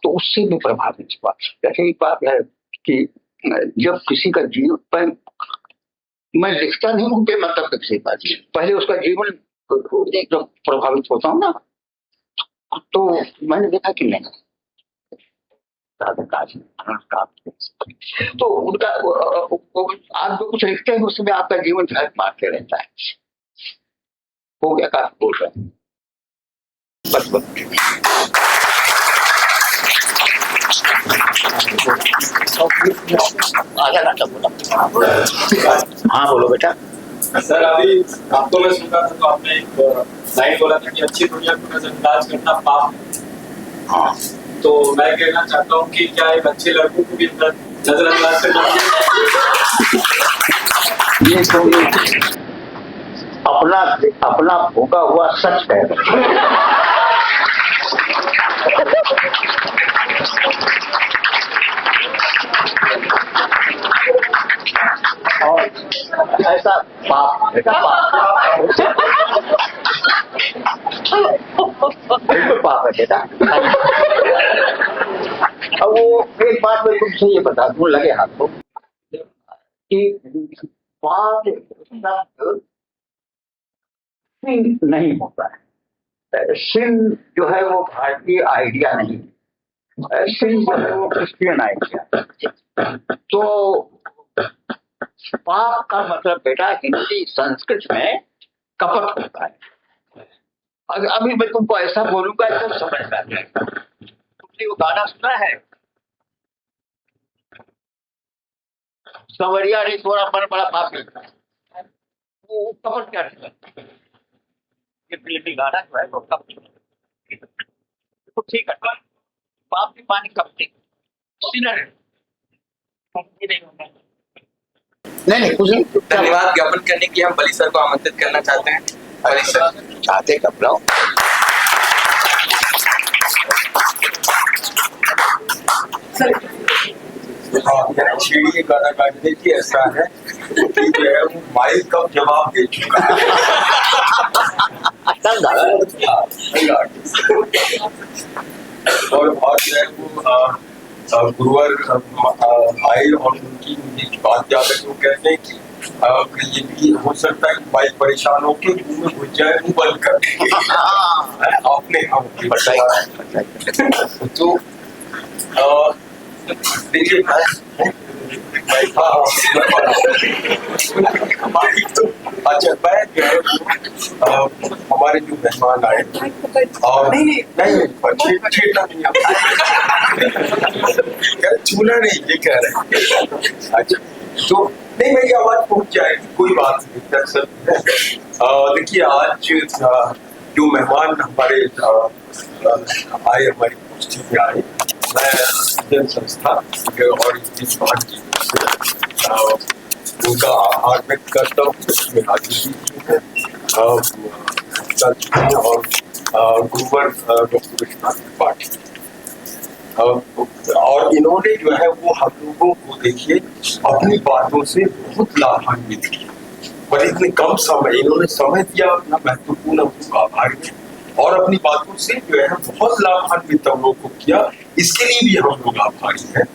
तो उससे मैं प्रभावित हुआ। जैसे एक बात है कि जब किसी का जीवन, मैं लिखता नहीं हूँ मतलब किसी बात, पहले उसका जीवन जब प्रभावित होता हूँ ना, तो मैंने देखा कि नहीं, तो उनका आप जो कुछ लिखते हैं उसमें आपका जीवन झलक मारते रहता है। हो गया काफी बोल रहे हैं, बस आधा घंटा बोला। हाँ बोलो बेटा। सर अभी आपको मैं सुन रहा था, तो आपने एक लाइन बोला था कि अच्छी दुनिया को नजरअंदाज करना पाप है। हाँ, तो मैं कहना चाहता हूँ कि क्या एक अच्छे लड़कों को भी नजरअंदाज करना ये तो अपना भोगा हुआ सच है। बेटा पाप, बेटा पाप, बिल्कुल पाप है बेटा। अब वो एक बात मैं तुमसे ये बता दूं, लगे हाथ को, कि पाप नहीं होता है। सिन जो है वो भारतीय आइडिया नहीं, सिन जो है वो क्रिश्चियन आइडिया। तो पाप का मतलब बेटा हिंदी संस्कृत में कपट होता है। अभी मैं तुमको ऐसा बोलूंगा तो समझ में आ जाएगा। तुमने वो गाना सुना है, संवरिया रे थोड़ा मन बड़ा पापी, वो कपट क्या है? ये फिल्मी गाना जो है वो कपट, तो ठीक है, पाप की पानी कपटी सिनर नहीं कुछ नहीं। धन्यवाद ज्ञापन करने के लिए हम बली सर को आमंत्रित करना चाहते हैं। बली सर चाहते कब लाओ। छेड़ी गाना गाने की ऐसा है कि जो है वो माइक का जवाब दे चुका है। और जो है वो गुरुवर आए और उनकी मुझे बात याद है, वो कहते हैं कि ये भी हो सकता है कि माइक परेशान होकर मुंह में घुस जाए, मुंह बंद कर देंगे। आपने तो देखिए अच्छा, मैं जो है हमारे जो मेहमान आए और नहीं छूना नहीं ये कह रहे हैं। अच्छा तो नहीं, मेरी आवाज पहुंच जाएगी, कोई बात नहीं। दरअसल देखिए आज जो मेहमान हमारे आए, हमारी गोष्ठी में आए, मैं जन संस्था और उनका आभार व्यक्त करता हूँ। उसमें और गुरुवर डॉक्टर विश्वनाथ त्रिपाठी, और इन्होंने जो है वो हम लोगों को देखिए अपनी बातों से बहुत लाभान्वित किया, पर इतने कम समय इन्होंने समय दिया, अपना महत्वपूर्ण उनका आभार है और अपनी बातों से जो है बहुत लाभान्वित हम लोग को किया। इसके लिए भी हम लोग आभारी हैं।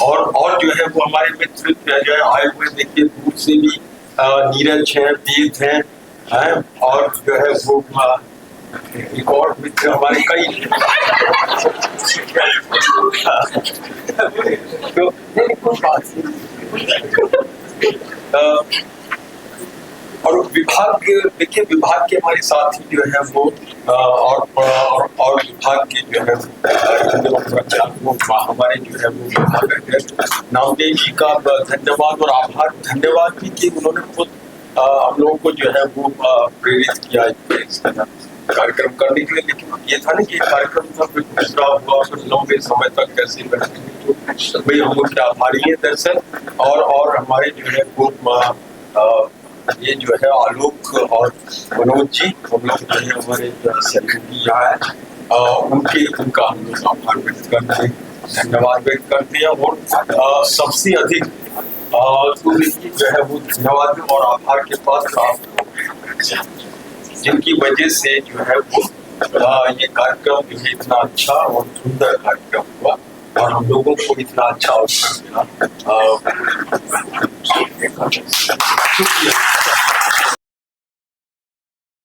और जो है वो हमारे मित्र जो है आए हुए देखिए दूर से भी, नीरज है, वेद है, और जो है वो एक और मित्र हमारे कई तो कुछ बात और विभाग देखिए, विभाग के हमारे साथी जो है वो और विभाग के जो है हमारे जो है वो नामदेव जी का धन्यवाद और आभार। धन्यवाद भी कि उन्होंने खुद हम लोगों को जो है वो प्रेरित किया इस कार्यक्रम करने के लिए। लेकिन ये था ना कि कार्यक्रम था, फिर दूसरा हुआ, फिर लंबे समय तक कैसे भाई हम लोग आभारी है दरअसल। और हमारे जो है वो ये जो है आलोक और मनोज जी, हम लोग जो है हमारे सहयोगी यहाँ है, उनका हम लोग आभार व्यक्त करते हैं, धन्यवाद व्यक्त करते हैं। और सबसे अधिक तो देखिए जो है वो धन्यवाद और आभार के पास आप, जिनकी वजह से जो है वो ये कार्यक्रम जो है इतना अच्छा और सुंदर कार्यक्रम हुआ और हम लोगों को इतना अच्छा अवसर मिला। शुक्रिया।